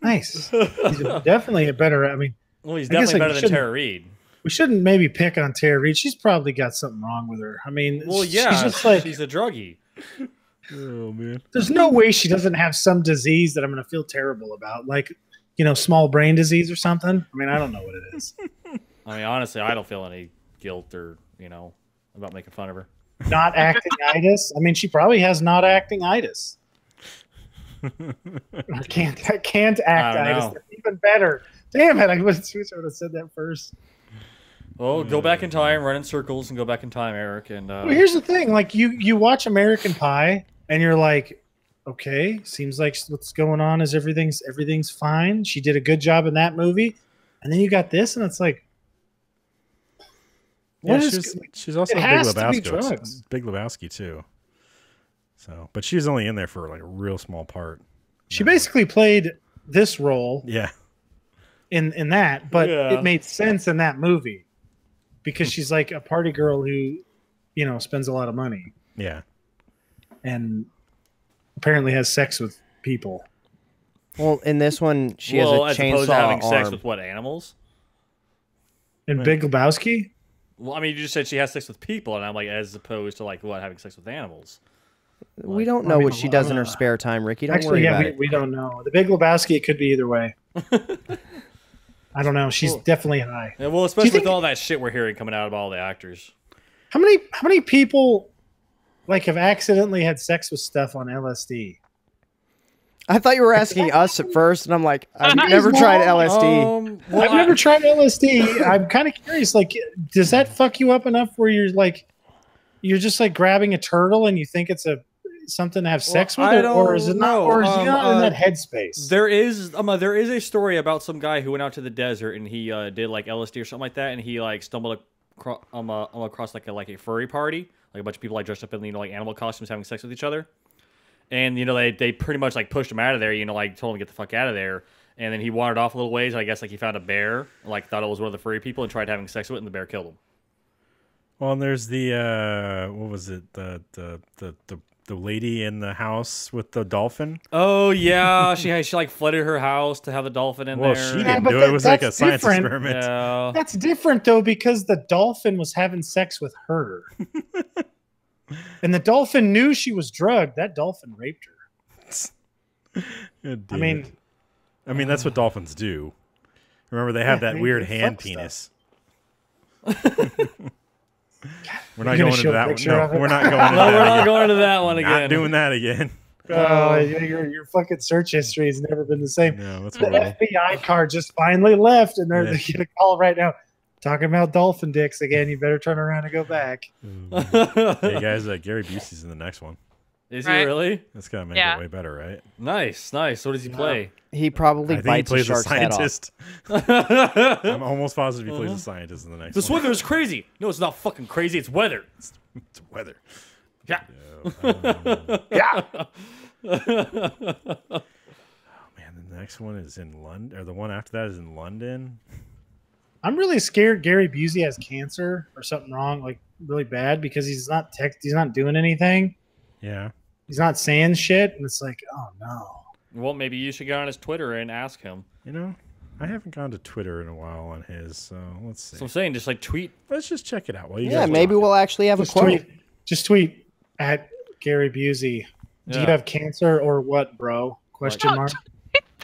Nice. He's definitely a better, I mean, Well, he's I guess, definitely like, better you than shouldn't- Tara Reid. we shouldn't maybe pick on Tara Reid. She's probably got something wrong with her. I mean, Well, yeah, she's just like, she's a druggie. Oh man. there's no way she doesn't have some disease that I'm going to feel terrible about, like, small brain disease or something. I mean, I don't know what it is. I mean, honestly, I don't feel any guilt or about making fun of her. Not acting-itis. I mean, she probably has not acting-itis. Or can't act-itis. know. That's even better. Damn it! I would have said that first. Well, go back in time, run in circles, and go back in time, Eric. And Well, here's the thing: like you watch American Pie, and you're like, okay, seems like what's going on is everything's fine. She did a good job in that movie, and then you got this, and it's like, Yeah, what is? she's also it Big has to be Lebowski. drugs. Big Lebowski too. So, but she's only in there for like a real small part. She basically played this role Yeah. in that, but Yeah. it made sense in that movie because she's like a party girl who, spends a lot of money Yeah. and apparently has sex with people. Well, in this one, she well, has as a opposed to chainsaw having sex arm. with what animals? And Big Lebowski? Well, I mean, you just said she has sex with people, and I'm like, as opposed to like what having sex with animals. We don't know I mean, what she does in her spare time, Ricky. Don't Actually, worry yeah, about we, it. we don't know. The Big Lebowski, it could be either way. I don't know. She's definitely high. Yeah, well, especially think- with all that shit we're hearing coming out of all the actors. How many people like have accidentally had sex with stuff on LSD? I thought you were asking us at first, and I'm like, I've guys never tried know? LSD. Well, I've never tried LSD. I'm kind of curious. Like, does that fuck you up enough where you're just like grabbing a turtle and you think it's something to have sex with, I or is it don't not? know. Or is it not in that headspace? There is a story about some guy who went out to the desert and he did like LSD or something like that, and he like stumbled across like a furry party, like a bunch of people like dressed up in like animal costumes having sex with each other, and they pretty much like pushed him out of there, like told him to get the fuck out of there, and then he wandered off a little ways. And I guess like he found a bear, like thought it was one of the furry people, and tried having sex with it, and the bear killed him. Well, and there's the what was it, the lady in the house with the dolphin. Oh yeah, she like flooded her house to have the dolphin in there. Well, she didn't do it. It was like a science experiment. Yeah. That's different though, because the dolphin was having sex with her, and the dolphin knew she was drugged. That dolphin raped her. I mean, that's what dolphins do. Remember, they have that weird hand penis. We're not going into that one. No, we're not going into that. No, we're not going into that one again. Not doing that again. Oh, your fucking search history has never been the same. No, that's the FBI car just finally left, and they're getting a call right now talking about dolphin dicks again. You better turn around and go back. Hey guys, Gary Busey's in the next one. Is he really? That's gonna make it way better, right? Nice. What does he play? He probably bites a shark's head off. I'm almost positive he plays a scientist in the next This one. weather is crazy. No, it's not fucking crazy. It's weather. It's weather. Yeah. Yeah. Oh man, the next one is in London, or the one after that is in London. I'm really scared Gary Busey has cancer or something wrong, like really bad, because he's not doing anything. Yeah. He's not saying shit, and it's like, oh no. Well, maybe you should go on his Twitter and ask him. I haven't gone to Twitter in a while on his, so let's see. So I'm saying, just like tweet. Let's just check it out. Maybe we'll actually have a quote. Just tweet at Gary Busey. Do you have cancer or what, bro? Question mark.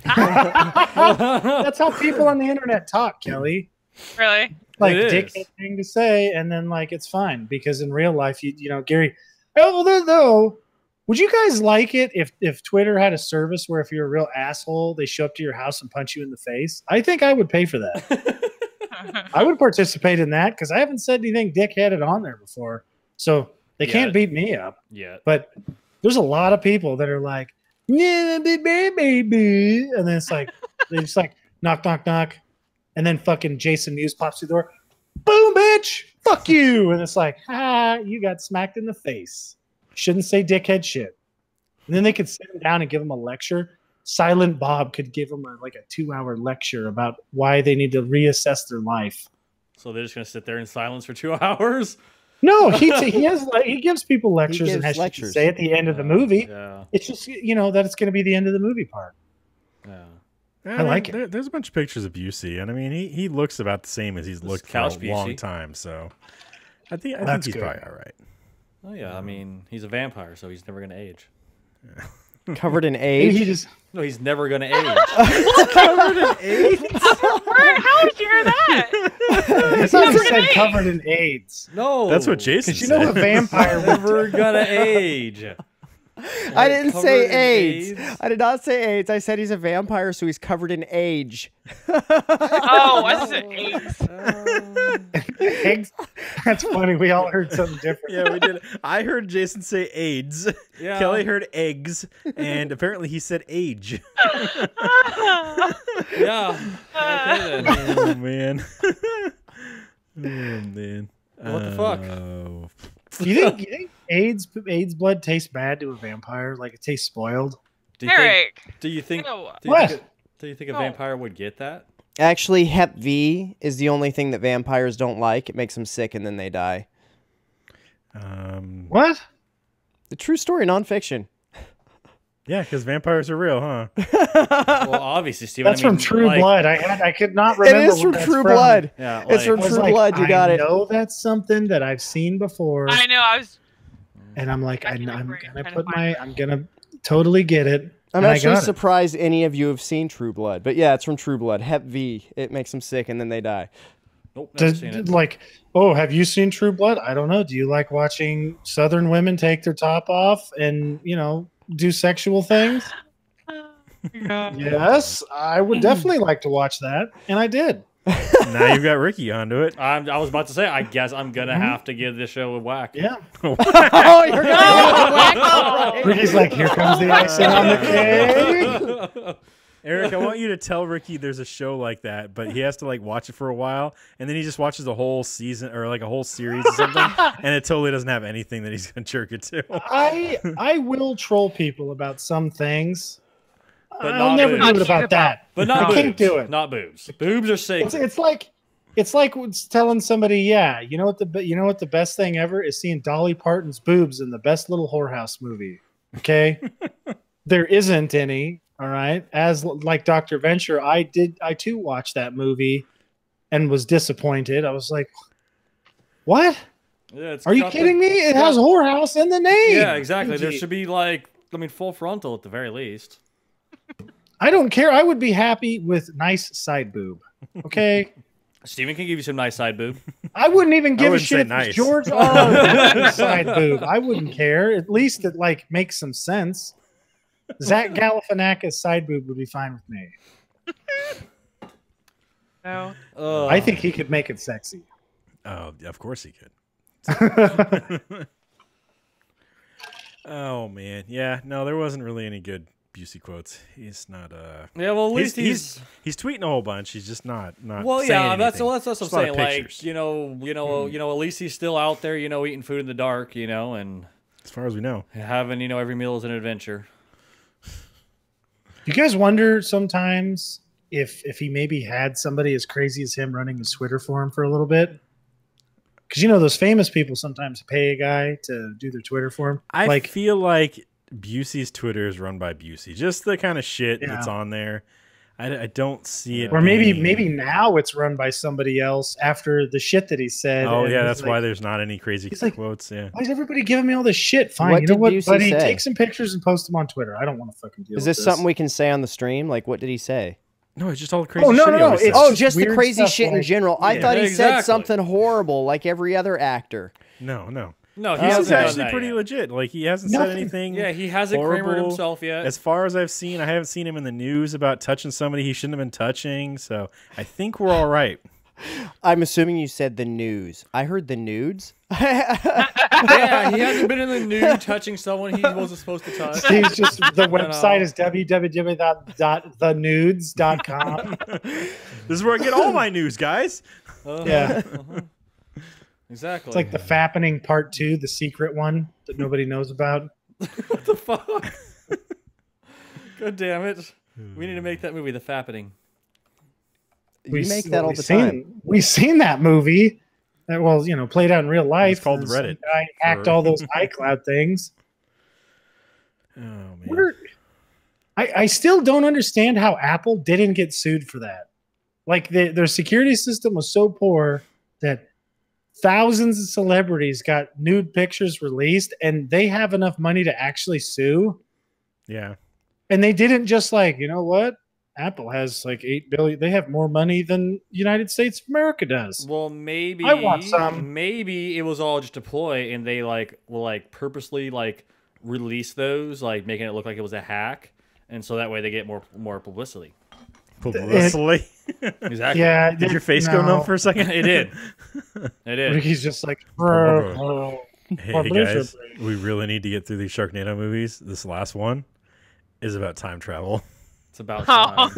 That's how people on the internet talk, Kelly. Really? Like dickhead thing to say, and then like it's fine, because in real life, you know, Gary. Oh, though, would you guys like it if Twitter had a service where if you're a real asshole, they show up to your house and punch you in the face? I think I would pay for that. I would participate in that, because I haven't said anything dickheaded on there before, so they can't beat me up. Yeah. But there's a lot of people that are like, yeah, baby, and then it's like they just like knock, knock, knock, and then fucking Jason Mewes pops through the door. Boom, bitch! Fuck you! And it's like, you got smacked in the face. Shouldn't say dickhead shit. And then they could sit him down and give him a lecture. Silent Bob could give him a 2-hour lecture about why they need to reassess their life. So they're just gonna sit there in silence for 2 hours? No, he gives people lectures and has shit to say at the end of the movie. Yeah. It's just that it's going to be the end of the movie part. Yeah. I like it. There's a bunch of pictures of Busey, and I mean, he looks about the same as he's looked for a long time. So I think he's probably all right. Oh yeah, I mean, he's a vampire, so he's never gonna age. Covered in AIDS. No, he's never gonna age. Covered in AIDS. How did you hear that? I thought he said covered in AIDS. No, that's what Jason said. You know, a vampire never gonna age. I didn't say AIDS. I did not say AIDS. I said he's a vampire, so he's covered in age. Oh, I said AIDS. Eggs? That's funny. We all heard something different. Yeah, we did. I heard Jason say AIDS. Yeah. Kelly heard eggs, and apparently he said age. Yeah. Okay, then. Oh man. Oh man. What the fuck? Do you think AIDS blood tastes bad to a vampire? Like it tastes spoiled? Erik. Do you think a vampire would get that? Actually, Hep V is the only thing that vampires don't like. It makes them sick and then they die. What? The true story, nonfiction. Yeah, because vampires are real, huh? Well, obviously, Steven. That's from True Blood. I could not remember. It is from True Blood. Yeah, it's from True Blood. You got it. I know that's something that I've seen before. I know. And I'm like, I'm gonna totally get it. I'm actually surprised any of you have seen True Blood, but yeah, it's from True Blood. Hep V. It makes them sick and then they die. Nope, never seen it. Like, oh, have you seen True Blood? I don't know. Do you like watching Southern women take their top off and do sexual things? Yes, I would definitely like to watch that, and I did. Now you've got Ricky onto it. I was about to say, I guess I'm gonna have to give this show a whack. Yeah. Oh, you're gonna Ricky's like, here comes the icing on the cake. Eric, I want you to tell Ricky there's a show like that, but he has to like watch it for a while, and then he just watches the whole season or like a whole series or something, and it totally doesn't have anything that he's gonna jerk it to. I will troll people about some things. But I'll not never boobs. do it about that. But not I boobs. can't do it. Not boobs. Boobs are sacred. It's like telling somebody, yeah, you know what the best thing ever is seeing Dolly Parton's boobs in the Best Little Whorehouse movie. Okay, there isn't any. All right, as like Dr. Venture, I too watched that movie and was disappointed. I was like, what? Yeah, Are you kidding me? It has whorehouse in the name. Yeah, exactly. There should be full frontal at the very least. I don't care. I would be happy with nice side boob. Okay. Steven can give you some nice side boob. I wouldn't even give a shit if nice. it's George R. side boob. I wouldn't care. At least it like makes some sense. Zach Galifianakis side boob would be fine with me. No. I think he could make it sexy. Oh, of course he could. Oh man, yeah. No, there wasn't really any good Busey quotes. He's not. Yeah, well, at least he's tweeting a whole bunch. He's just not. Well, saying yeah, that's anything. what I'm Just a lot of saying. Like, pictures. at least he's still out there, eating food in the dark, and As far as we know. having, every meal is an adventure. You guys wonder sometimes if he maybe had somebody as crazy as him running his Twitter for him for a little bit? Because those famous people sometimes pay a guy to do their Twitter for him. I feel like Busey's Twitter is run by Busey. Just the kind of shit that's on there. I don't see it. Or maybe now it's run by somebody else after the shit that he said. Oh yeah, and that's why there's not any crazy quotes. Yeah. Why is everybody giving me all this shit? Fine, What you know did what, Busey buddy? say? Take some pictures and post them on Twitter. I don't want to fucking deal with this. Is this something we can say on the stream? Like, what did he say? No, it's just all the crazy Oh, no, shit. no, he always it's- says. Oh, just the weird crazy stuff shit in like- general. I Yeah. thought he said Exactly. something horrible, like every other actor. No. No, he He's hasn't done actually that pretty yet. legit. Like he hasn't Nothing. said anything. Yeah, he hasn't horrible. Kramered himself yet. As far as I've seen, I haven't seen him in the news about touching somebody he shouldn't have been touching. So I think we're all right. I'm assuming you said the news. I heard the nudes. Yeah, he hasn't been in the nude touching someone he wasn't supposed to touch. He's just the website is www.thenudes.com. This is where I get all my news, guys. Yeah, Exactly. it's like the Fappening Part 2, the secret one that nobody knows about. What the fuck? God damn it. We need to make that movie, The Fappening. You make that all the time. We've seen that movie. That played out in real life. It's called and some Reddit guy hacked all those iCloud things. Oh man. I still don't understand how Apple didn't get sued for that. Like their security system was so poor that thousands of celebrities got nude pictures released, and they have enough money to actually sue. Yeah. And they didn't just what? Apple has like 8 billion. They have more money than United States of America does. Well, maybe I want some. Maybe it was all just a ploy, and they will purposely release those, making it look like it was a hack, and so that way they get more publicity. Publicity. Exactly. Yeah. Did your face go numb for a second? It did. It did. He's just like, Hey guys, we really need to get through these Sharknado movies. This last one is about time travel. It's about time.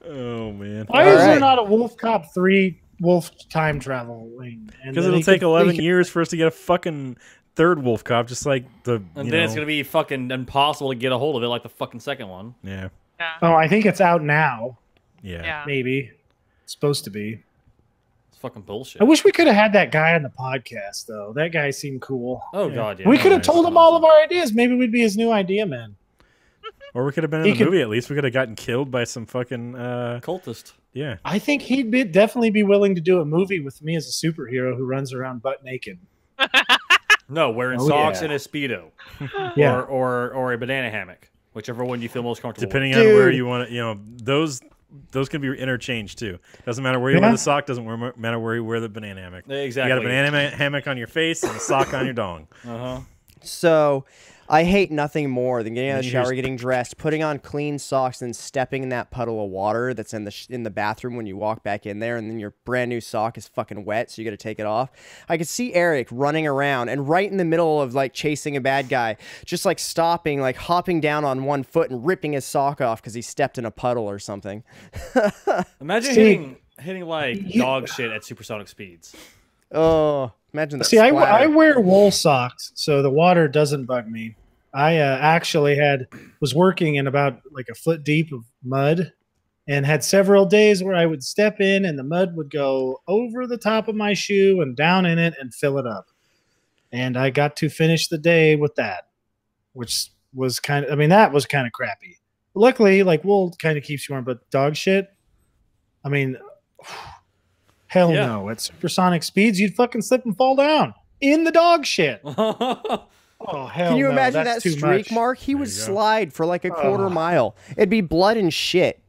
Oh man. Why is there Alright. not a Wolf Cop 3 Wolf time traveling? Because it'll take 11 years for us to get a fucking third Wolf Cop, just like the. And then it's gonna be fucking impossible to get a hold of it, like the fucking second one. Yeah. Yeah. Oh, I think it's out now. Yeah. Yeah. Maybe. It's supposed to be. It's fucking bullshit. I wish we could have had that guy on the podcast, though. That guy seemed cool. Oh Yeah. god, yeah. We could have nice. told him all of our ideas. Maybe we'd be his new idea man. Or we could have been He in the could- movie at least. We could have gotten killed by some fucking. cultist. Yeah. I think he'd definitely be willing to do a movie with me as a superhero who runs around butt naked. No, wearing Oh, socks yeah. and a speedo, Yeah. or a banana hammock, whichever one you feel most comfortable. Depending Dude. on where you want to, those can be interchanged too. Doesn't matter where you wear Yeah. the sock. Doesn't matter where you wear the banana hammock. with. Exactly. You got a banana hammock on your face and a sock on your dong. Uh huh. So, I hate nothing more than getting out of the Then you shower, just- getting dressed, putting on clean socks, and stepping in that puddle of water that's in the bathroom when you walk back in there, and then your brand new sock is fucking wet, so you got to take it off. I could see Erik running around, and right in the middle of like chasing a bad guy, just like stopping, like hopping down on one foot and ripping his sock off because he stepped in a puddle or something. Imagine hitting like dog shit at supersonic speeds. Oh, imagine that. See, I splatter. wear wool socks, so the water doesn't bug me. I actually was working in about like a foot deep of mud, and had several days where I would step in and the mud would go over the top of my shoe and down in it and fill it up. And I got to finish the day with that, which was that was kind of crappy. Luckily, like wool kind of keeps you warm, but dog shit, I mean, hell Yeah. no. At supersonic speeds, you'd fucking slip and fall down in the dog shit. Oh, hell Can you no, imagine that's that too streak, much. Mark? He would you go. slide for like a quarter Oh. mile. It'd be blood and shit.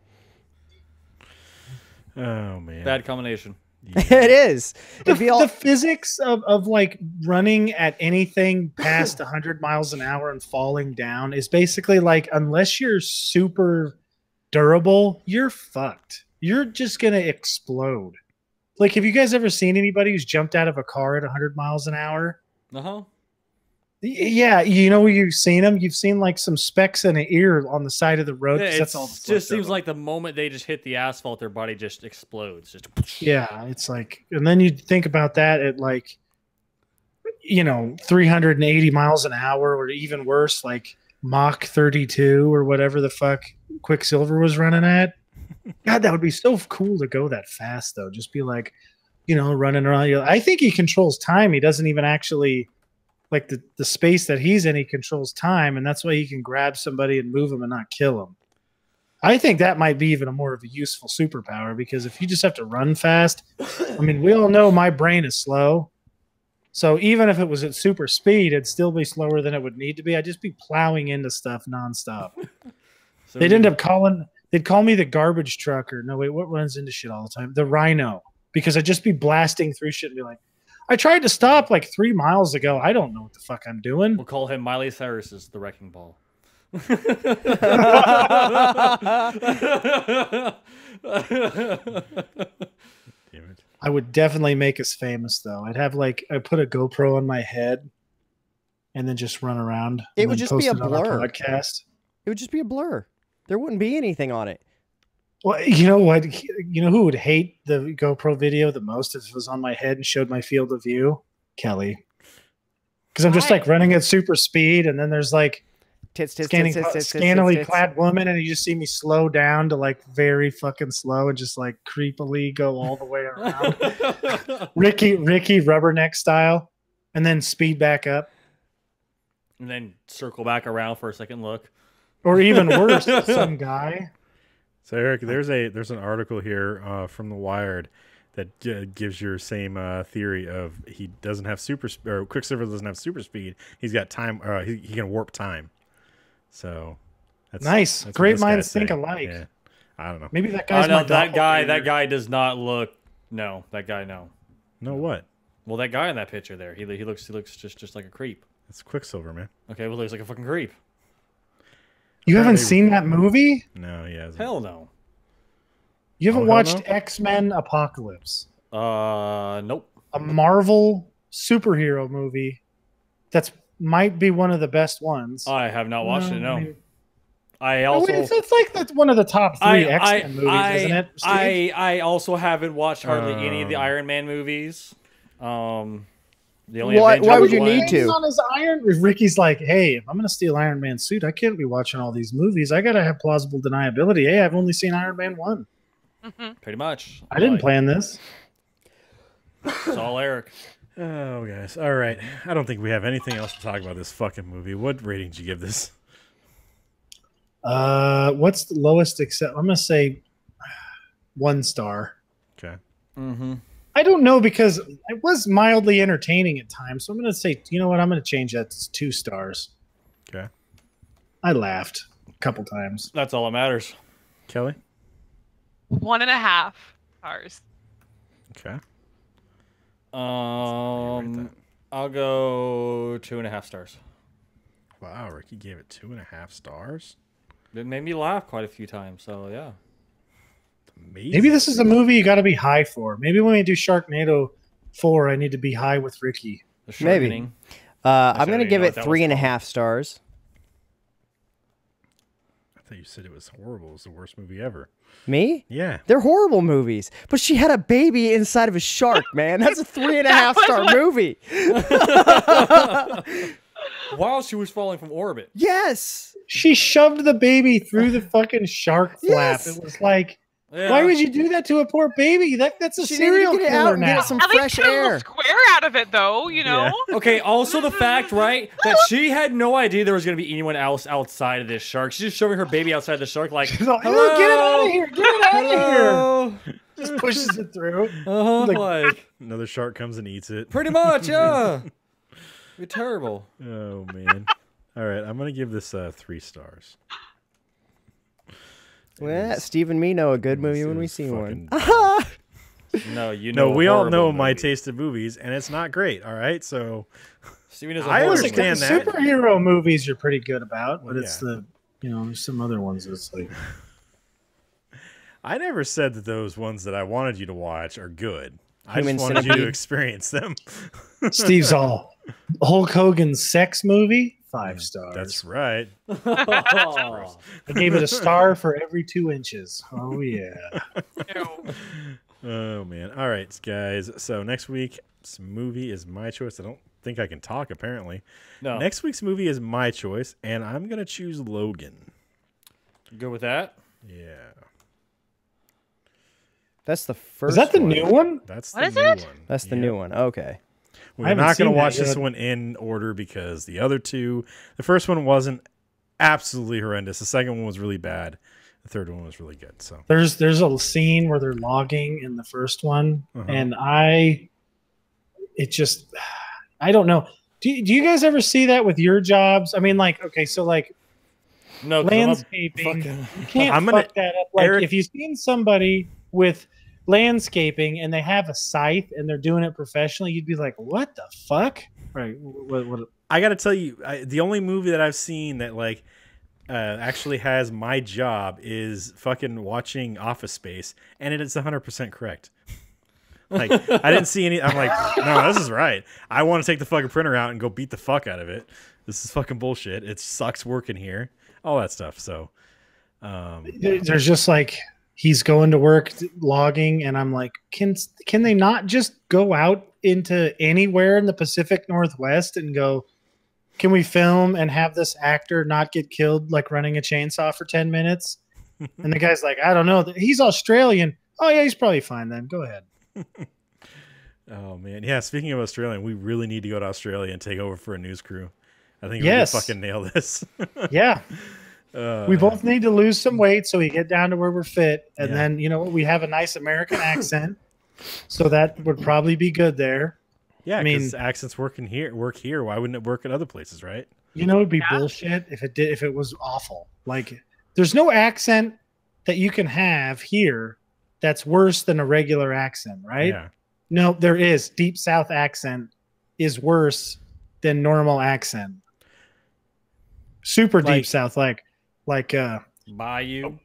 Oh man. Bad combination. It is. It'd be all. The physics of like running at anything past 100 miles an hour and falling down is basically like, unless you're super durable, you're fucked. You're just going to explode. Like, have you guys ever seen anybody who's jumped out of a car at 100 miles an hour? Uh-huh. Yeah, you know, you've seen them. You've seen like some specks in an ear on the side of the road. Yeah, 'cause it that's all that's left just of seems them. like the moment they just hit the asphalt, their body just explodes. Just Yeah, it's like, and then you think about that at like, 380 miles an hour, or even worse, like Mach 32 or whatever the fuck Quicksilver was running at. God, that would be so cool to go that fast, though. Just be like, running around. I think he controls time. He doesn't even actually, like the space that he's in, he controls time, and that's why he can grab somebody and move them and not kill them. I think that might be even more of a useful superpower, because if you just have to run fast, I mean, we all know my brain is slow. So even if it was at super speed, it'd still be slower than it would need to be. I'd just be plowing into stuff nonstop. so They'd end up they'd call me the garbage truck, or no, wait, what runs into shit all the time? The Rhino, because I'd just be blasting through shit and be like, I tried to stop like 3 miles ago. I don't know what the fuck I'm doing. We'll call him Miley Cyrus's the Wrecking Ball. Damn it. I would definitely make us famous, though. I'd put a GoPro on my head and then just run around. It and would then just be post a it on our blur. podcast. It would just be a blur. There wouldn't be anything on it. Well, you know what? You know who would hate the GoPro video the most if it was on my head and showed my field of view? Kelly. Because I'm just Why? like running at super speed, and then there's like Tits, tits, scantily tits, tits, tits, tits, tits. clad woman, and you just see me slow down to like very fucking slow and just like creepily go all the way around. Ricky Rubberneck style, and then speed back up. And then circle back around for a second look. Or even worse, some guy. So Eric, there's an article here from the Wired that gives your same theory of he doesn't have or Quicksilver doesn't have super speed. He's got time. He can warp time. So that's Nice. that's what Great this guy's minds think saying. alike. Yeah. I don't know. Maybe that Oh guy's no, my that doppelganger. guy does not look. No, that guy no. No, what? Well, that guy in that picture there, he looks just like a creep. It's Quicksilver, man. Okay, well, he looks like a fucking creep. You haven't Apparently- seen that movie? No, he hasn't. Hell no. You haven't Oh, hell watched no? X-Men Apocalypse, Nope. a Marvel superhero movie that's might be one of the best ones. I have not watched it. No. I mean, I also. it's like that's one of the top three X-Men movies, isn't it? Steve? I also haven't watched hardly any of the Iron Man movies. The only Why- Avengers why would you one- need to? On his Iron, Ricky's like, hey, if I'm going to steal Iron Man's suit, I can't be watching all these movies. I got to have plausible deniability. Hey, I've only seen Iron Man 1. Pretty much. I didn't plan this. It's all Eric. Oh, guys. All right. I don't think we have anything else to talk about this fucking movie. What rating did you give this? What's the lowest except I'm going to say 1 star. Okay. Mm-hmm. I don't know, because it was mildly entertaining at times. So I'm going to say, you know what? I'm going to change that to 2 stars. Okay. I laughed a couple times. That's all that matters. Kelly? 1.5 stars. Okay. I'll go 2.5 stars. Wow, Ricky gave it 2.5 stars. It made me laugh quite a few times. So yeah. Amazing. Maybe this is a movie you got to be high for. Maybe when we do Sharknado 4, I need to be high with Ricky. The Maybe. sharkening. I'm I gonna didn't give know it what that was 3.5 stars. I thought you said it was horrible. It was the worst movie ever. Me? Yeah. They're horrible movies. But she had a baby inside of a shark, man. That's a 3.5 star movie. While she was falling from orbit. Yes. She shoved the baby through the fucking shark flap. Yes. It was like, Yeah. why would you do that to a poor baby? That's a She needed to serial get it out killer and get now. it some At least fresh get a little air. square out of it, though. You know. Yeah. Okay, also the fact, right, that she had no idea there was going to be anyone else outside of this shark. She's just showing her baby outside the shark like, She's like, hello, "Oh, get it out of here! Get it out of here!" hello. Just pushes it through. Like, Another shark comes and eats it. pretty much, yeah. You're terrible. Oh, man. All right, I'm going to give this 3 stars. Well, Steve and me know a good movie when we see one. No, you know. No, we all know horrible my movie. taste of movies, and it's not great. All right, so Steven is a I horror understand movie. that. Superhero movies you're pretty good about, but Well, it's yeah. the, there's some other ones that's like, I never said that those ones that I wanted you to watch are good. I Human just wanted you to Centipede. experience them. Steve's all Hulk Hogan's sex movie, 5 stars. That's right. Oh. I gave it a star for every 2 inches. Oh yeah. Ew. Oh man. All right, guys. So next week's movie is my choice. I don't think I can talk apparently. No. Next week's movie is my choice, and I'm gonna choose Logan. Go with that. Yeah. That's the first Is that the one. new one? That's What the is new it? one. That's the Yep. new one. Okay. I We're haven't not going seen to watch that this yet. one in order because the other two, the first one wasn't absolutely horrendous. The second one was really bad. The third one was really good. So There's a scene where they're logging in the first one, and I don't know. Do you guys ever see that with your jobs? I mean, like, okay, so like No, 'cause I'm a landscaping, fucking- you can't I'm gonna- fuck that up. Like, Eric- if you've seen somebody with landscaping and they have a scythe and they're doing it professionally, you'd be like, what the fuck? Right. What I got to tell you, the only movie that I've seen that like actually has my job is fucking watching Office Space, and it is 100% correct. Like I didn't see any. I'm like, no, this is right. I want to take the fucking printer out and go beat the fuck out of it. This is fucking bullshit. It sucks working here. All that stuff. So, there's just like he's going to work logging, and I'm like, can they not just go out into anywhere in the Pacific Northwest and go, can we film and have this actor not get killed like running a chainsaw for 10 minutes? And the guy's like, I don't know. He's Australian. Oh yeah, he's probably fine then. Go ahead. oh man, yeah. Speaking of Australian, we really need to go to Australia and take over for a news crew. I think Yes. we can fucking nail this. Yeah. We both need to lose some weight so we get down to where we're fit. And Yeah. then, we have a nice American accent. So that would probably be good there. Yeah, I mean- because accents work here. Why wouldn't it work at other places, right? It'd be bullshit if it was awful. Like, there's no accent that you can have here that's worse than a regular accent, right? Yeah. No, there is. Deep South accent is worse than normal accent. Super Like- deep South, like Bayou.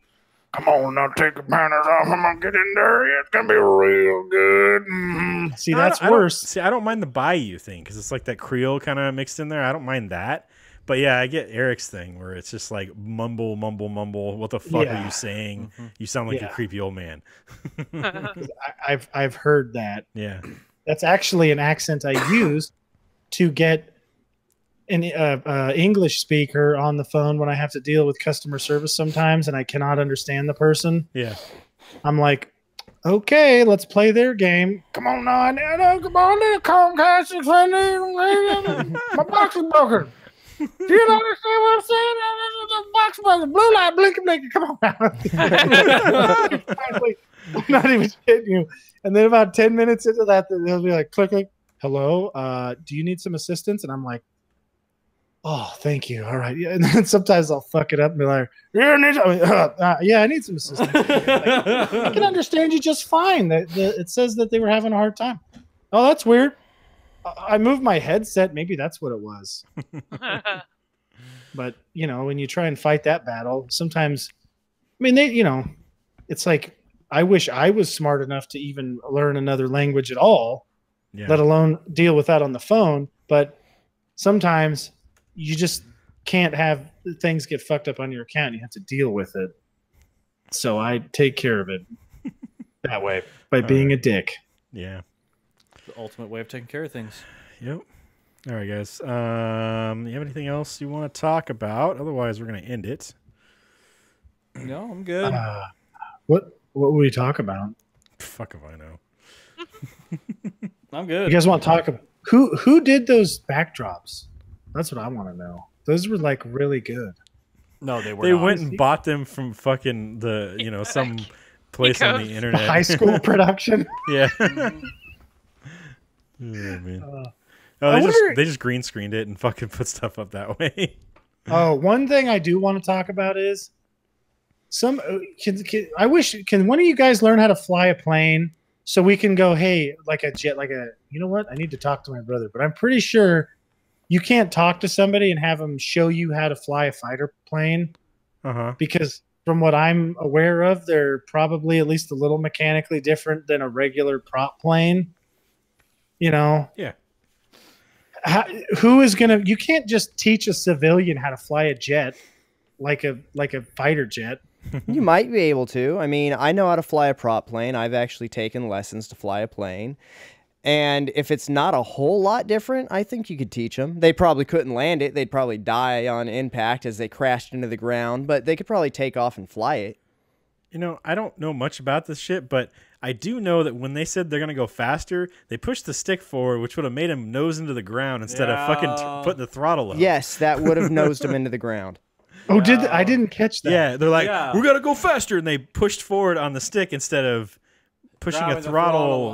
come on now, take your panties off. I'm gonna get in there. It's gonna be real good. Mhm. See, that's worse. I don't mind the Bayou thing because it's like that Creole kind of mixed in there. I don't mind that. But yeah, I get Eric's thing where it's just like mumble, mumble, mumble. What the fuck are Yeah. you saying? You sound like a Yeah. creepy old man. I've heard that. Yeah. That's actually an accent I use to get an English speaker on the phone when I have to deal with customer service sometimes and I cannot understand the person. Yeah. I'm like, okay, let's play their game. Come on now, come on in, Comcast. My box is broken. Do you understand what I'm saying? The box was blue light blinking, blinking. Come on now. I'm not even kidding you. And then about 10 minutes into that, they'll be like, click, click. Hello, do you need some assistance? And I'm like, oh, thank you. All right. Yeah. And then sometimes I'll fuck it up and be like, yeah, I need some assistance. Like, I can understand you just fine. It says that they were having a hard time. Oh, that's weird. I moved my headset. Maybe that's what it was. But when you try and fight that battle, sometimes, I mean, it's like I wish I was smart enough to even learn another language at all, let alone deal with that on the phone. But sometimes you just can't have things get fucked up on your account. You have to deal with it. So I take care of it that way by being a dick. Yeah. The ultimate way of taking care of things. Yep. All right, guys. You have anything else you want to talk about? Otherwise, we're going to end it. No, I'm good. What will we talk about? Fuck if I know. I'm good. You guys want to talk about who did those backdrops? That's what I want to know. Those were like really good. No, they were They not. went and bought them from fucking some place on the internet. High school production. Yeah. Oh, man. They just green screened it and fucking put stuff up that way. Oh, one thing I do want to talk about is I wish one of you guys learn how to fly a plane so we can go, hey, like a jet, you know what? I need to talk to my brother, but I'm pretty sure you can't talk to somebody and have them show you how to fly a fighter plane. Because from what I'm aware of, they're probably at least a little mechanically different than a regular prop plane. Yeah. Who is you can't just teach a civilian how to fly a jet like a fighter jet. You might be able to. I mean, I know how to fly a prop plane. I've actually taken lessons to fly a plane. And if it's not a whole lot different, I think you could teach them. They probably couldn't land it. They'd probably die on impact as they crashed into the ground, but they could probably take off and fly it. I don't know much about this shit, but I do know that when they said they're going to go faster, they pushed the stick forward, which would have made him nose into the ground instead of fucking putting the throttle up. Yes, that would have nosed him into the ground. Oh, I didn't catch that. Yeah, they're like, we got to go faster, and they pushed forward on the stick instead of pushing a throttle,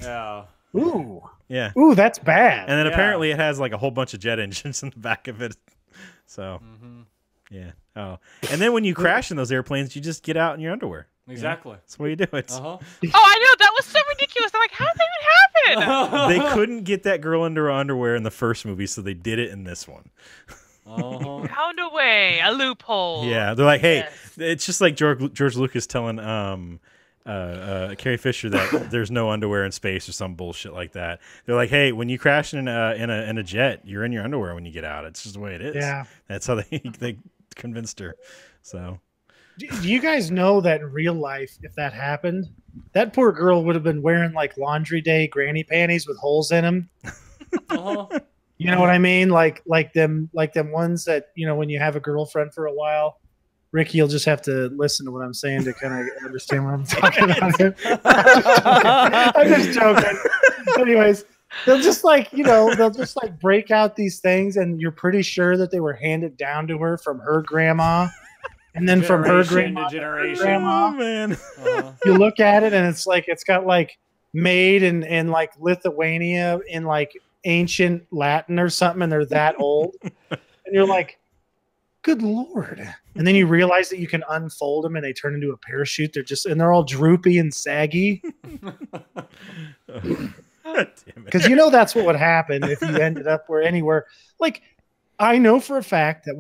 Yeah. Ooh. Yeah. Ooh, that's bad. And then apparently it has like a whole bunch of jet engines in the back of it. So, yeah. Oh. And then when you crash in those airplanes, you just get out in your underwear. Exactly. That's the way you do it. Oh, I know. That was so ridiculous. I'm like, how did that even happen? They couldn't get that girl into her underwear in the first movie, so they did it in this one. Found a way, a loophole. Yeah, they're like, hey, it's just like George Lucas telling Carrie Fisher that there's no underwear in space or some bullshit like that. They're like, hey, when you crash in a jet, you're in your underwear when you get out. It's just the way it is. Yeah, that's how they convinced her. So, do you guys know that in real life, if that happened, that poor girl would have been wearing like laundry day granny panties with holes in them. You know what I mean? Like them ones that, when you have a girlfriend for a while. Ricky, you'll just have to listen to what I'm saying to kind of understand what I'm talking about. I'm just joking. Anyways, they'll just break out these things, and you're pretty sure that they were handed down to her from her grandma, and then from her grandma to her grandma. Oh, man. You look at it, and it's got like made in like Lithuania in like ancient Latin or something, and they're that old, and you're like, good Lord. And then you realize that you can unfold them and they turn into a parachute. They're all droopy and saggy. Because that's what would happen if you ended up anywhere. Like, I know for a fact that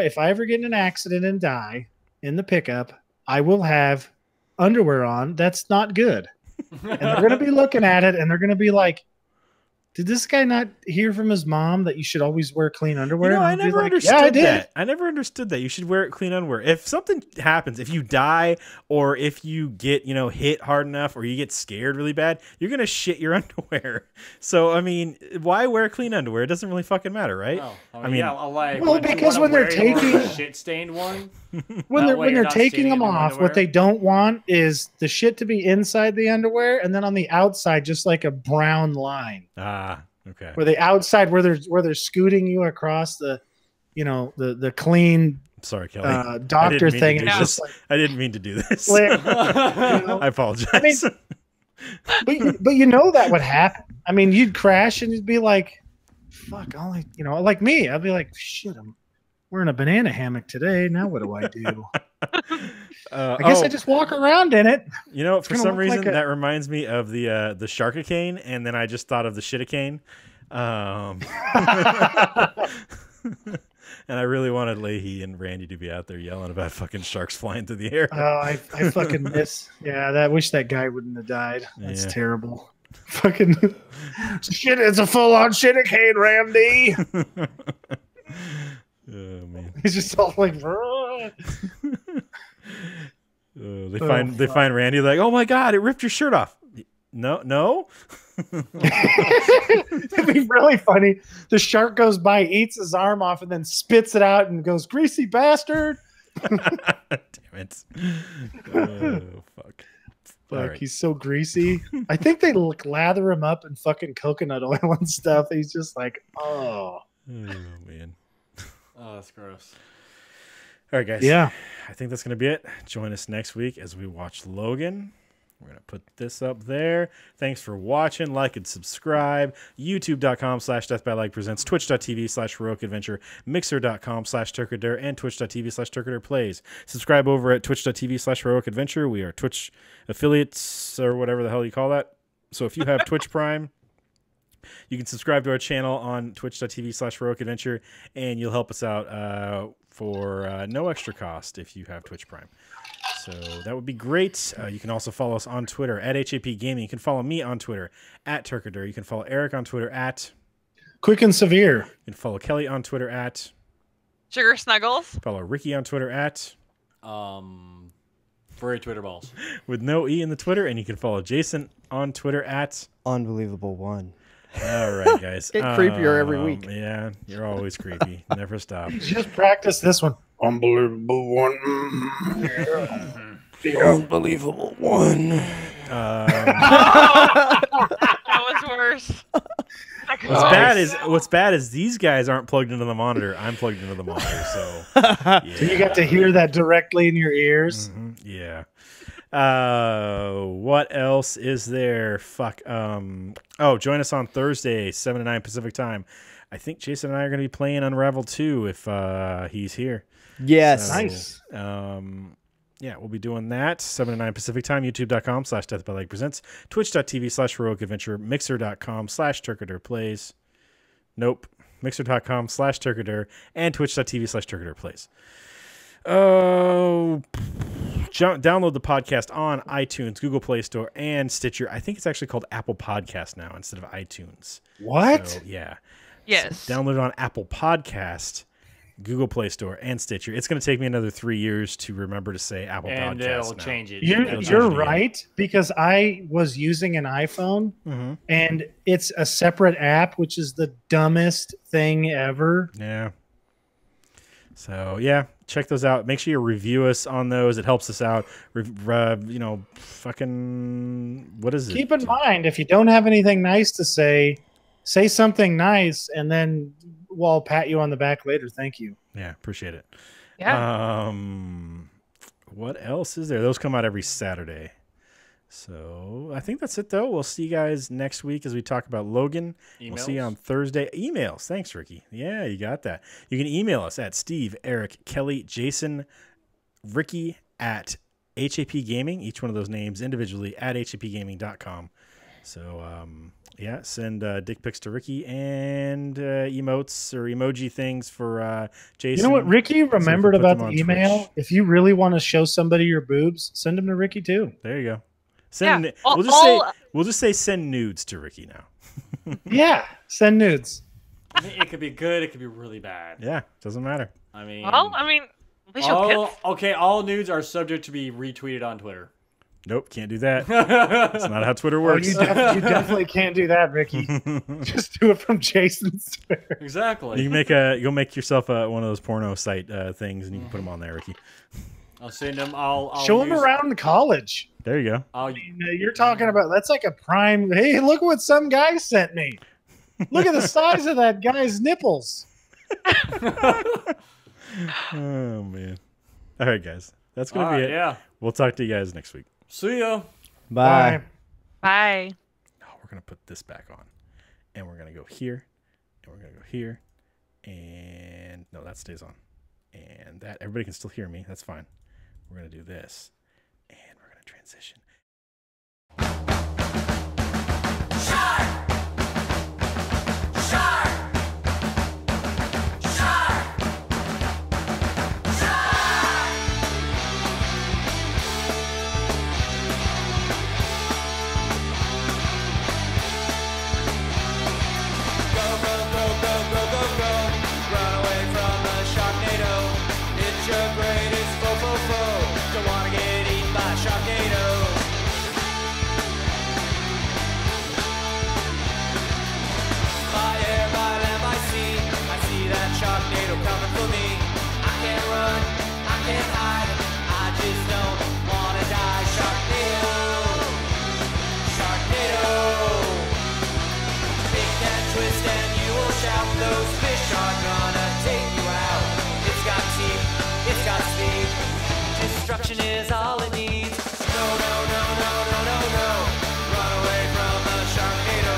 if I ever get in an accident and die in the pickup, I will have underwear on. That's not good. And they're going to be looking at it and they're going to be like, did this guy not hear from his mom that you should always wear clean underwear? I never understood that. I never understood that. You should wear clean underwear. If something happens, if you die or if you get, hit hard enough or you get scared really bad, you're going to shit your underwear. So, I mean, why wear clean underwear? It doesn't really fucking matter, right? No. I mean, well, because when they're taking a shit-stained one, when they're taking them off, what they don't want is the shit to be inside the underwear, and then on the outside, just like a brown line. Okay. Where the outside, where they're scooting you across the clean. Sorry, Kelly. Doctor thing. I didn't mean to do this. I apologize. I mean, but that would happen. I mean, you'd crash and you'd be like, "Fuck!" Like me, I'd be like, "Shit, I'm wearing a banana hammock today. Now what do I do?" I guess I just walk around in it. For some reason, that reminds me of the Sharknado, and then I just thought of the Shitacane. And I really wanted Leahy and Randy to be out there yelling about fucking sharks flying through the air. Oh, I fucking miss. Yeah, I wish that guy wouldn't have died. That's Yeah. terrible. Fucking shit! It's a full-on shitacane, Randy. Oh man. He's just all like, "Bruh." They find Randy like, oh my god, it ripped your shirt off. No. It'd be really funny. The shark goes by, eats his arm off, and then spits it out and goes, "Greasy bastard!" Damn it. Oh fuck. All Fuck, right. he's so greasy. I think they lather him up in fucking coconut oil and stuff. He's just like, oh. Oh man. Oh, that's gross. All right, guys. Yeah. I think that's gonna be it. Join us next week as we watch Logan. We're going to put this up there. Thanks for watching. Like and subscribe. YouTube.com/DeathByLike presents. Twitch.tv/Heroic Adventure. Mixer.com/Turkader and Twitch.tv/Turkader plays. Subscribe over at Twitch.tv/Heroic Adventure. We are Twitch affiliates or whatever the hell you call that. So if you have Twitch Prime, you can subscribe to our channel on Twitch.tv/Heroic Adventure, and you'll help us out for no extra cost if you have Twitch Prime. So that would be great. You can also follow us on Twitter at hapgaming. You can follow me on Twitter at Turkader. You can follow Eric on Twitter at Quick and Severe. You can follow Kelly on Twitter at Sugar Snuggles. Follow Ricky on Twitter at Furry Twitter balls. with no E in the Twitter. And you can follow Jason on Twitter at Unbelievable one. All right, guys. Get creepier every week. Yeah, you're always creepy. Never stop. Just practice this one. Unbelievable one. Unbelievable one. That was worse. What's bad is these guys aren't plugged into the monitor. I'm plugged into the monitor, so So you got to hear that directly in your ears. yeah. What else is there? Fuck. Join us on Thursday, 7 to 9 Pacific time. I think Jason and I are going to be playing Unravel 2 if he's here. Yes. Nice. Yeah, we'll be doing that 7 to 9 Pacific time. YouTube.com/DeathByLike presents. Twitch.tv/Heroic Adventure. Mixer.com/Turkader plays. Nope. Mixer.com/Turkader and Twitch.tv/Turkader plays. Oh, download the podcast on iTunes, Google Play Store, and Stitcher. I think it's actually called Apple Podcast now instead of iTunes. What? So, yeah. Yes. So download it on Apple Podcast, Google Play Store, and Stitcher. It's going to take me another 3 years to remember to say Apple And Podcast. it'll now. change it. You're right, because I was using an iPhone and it's a separate app, which is the dumbest thing ever. Yeah. So, yeah, check those out. Make sure you review us on those. It helps us out. Fucking, what is it? Keep in mind, if you don't have anything nice to say something nice, and then we'll pat you on the back later. Thank you. Yeah, appreciate it. Yeah. What else is there? Those come out every Saturday. So I think that's it, though. We'll see you guys next week as we talk about Logan. We'll see you on Thursday. Emails. Thanks, Ricky. Yeah, you got that. You can email us at Steve, Eric, Kelly, Jason, Ricky at HAP Gaming. Each one of those names individually at hapgaming.com. So, yeah, send dick pics to Ricky and emotes or emoji things for Jason. You know what Ricky remembered put about them the on email? Twitch. If you really want to show somebody your boobs, send them to Ricky too. There you go. Send. Yeah, We'll just say send nudes to Ricky now. Yeah, send nudes. I mean, it could be good. It could be really bad. Yeah, doesn't matter. I mean, Well, at least you'll pick. all nudes are subject to be retweeted on Twitter. Nope, can't do that. That's not how Twitter Oh, works. you definitely can't do that, Ricky. Just do it from Jason's Twitter. Exactly. You can you'll make yourself one of those porno site things, and you can put them on there, Ricky. I'll send them. I'll Show them around college. There you go. You're talking about, that's like a prime. Hey, look what some guy sent me. Look at the size of that guy's nipples. Oh man. All right, guys. That's gonna be it. Yeah. We'll talk to you guys next week. See ya. Bye. Bye. Oh, we're gonna put this back on, and we're gonna go here, and we're gonna go here, and no, that stays on, and that everybody can still hear me. That's fine. We're gonna do this, and we're gonna transition. Shark! Shark! Shark! those fish are gonna take you out. It's got teeth, it's got speed. Destruction is all it needs. No, no, no, no, no, no, no. Run away from the Sharknado.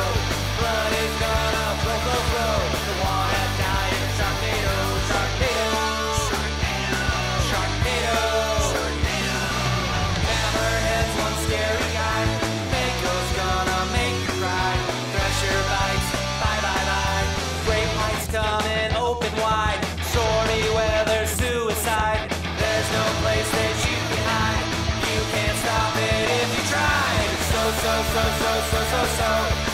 Blood is gonna flow, flow, flow. The one that died in Sharknado. Sharknado. Sharknado. Hammerhead's one scary guy. Mako's gonna make you cry. Thresher bites, bye, bye, bye. Great whites coming open wide. Stormy weather, suicide. There's no place that you can hide. You can't stop it if you try. It's so, so, so, so, so, so, so.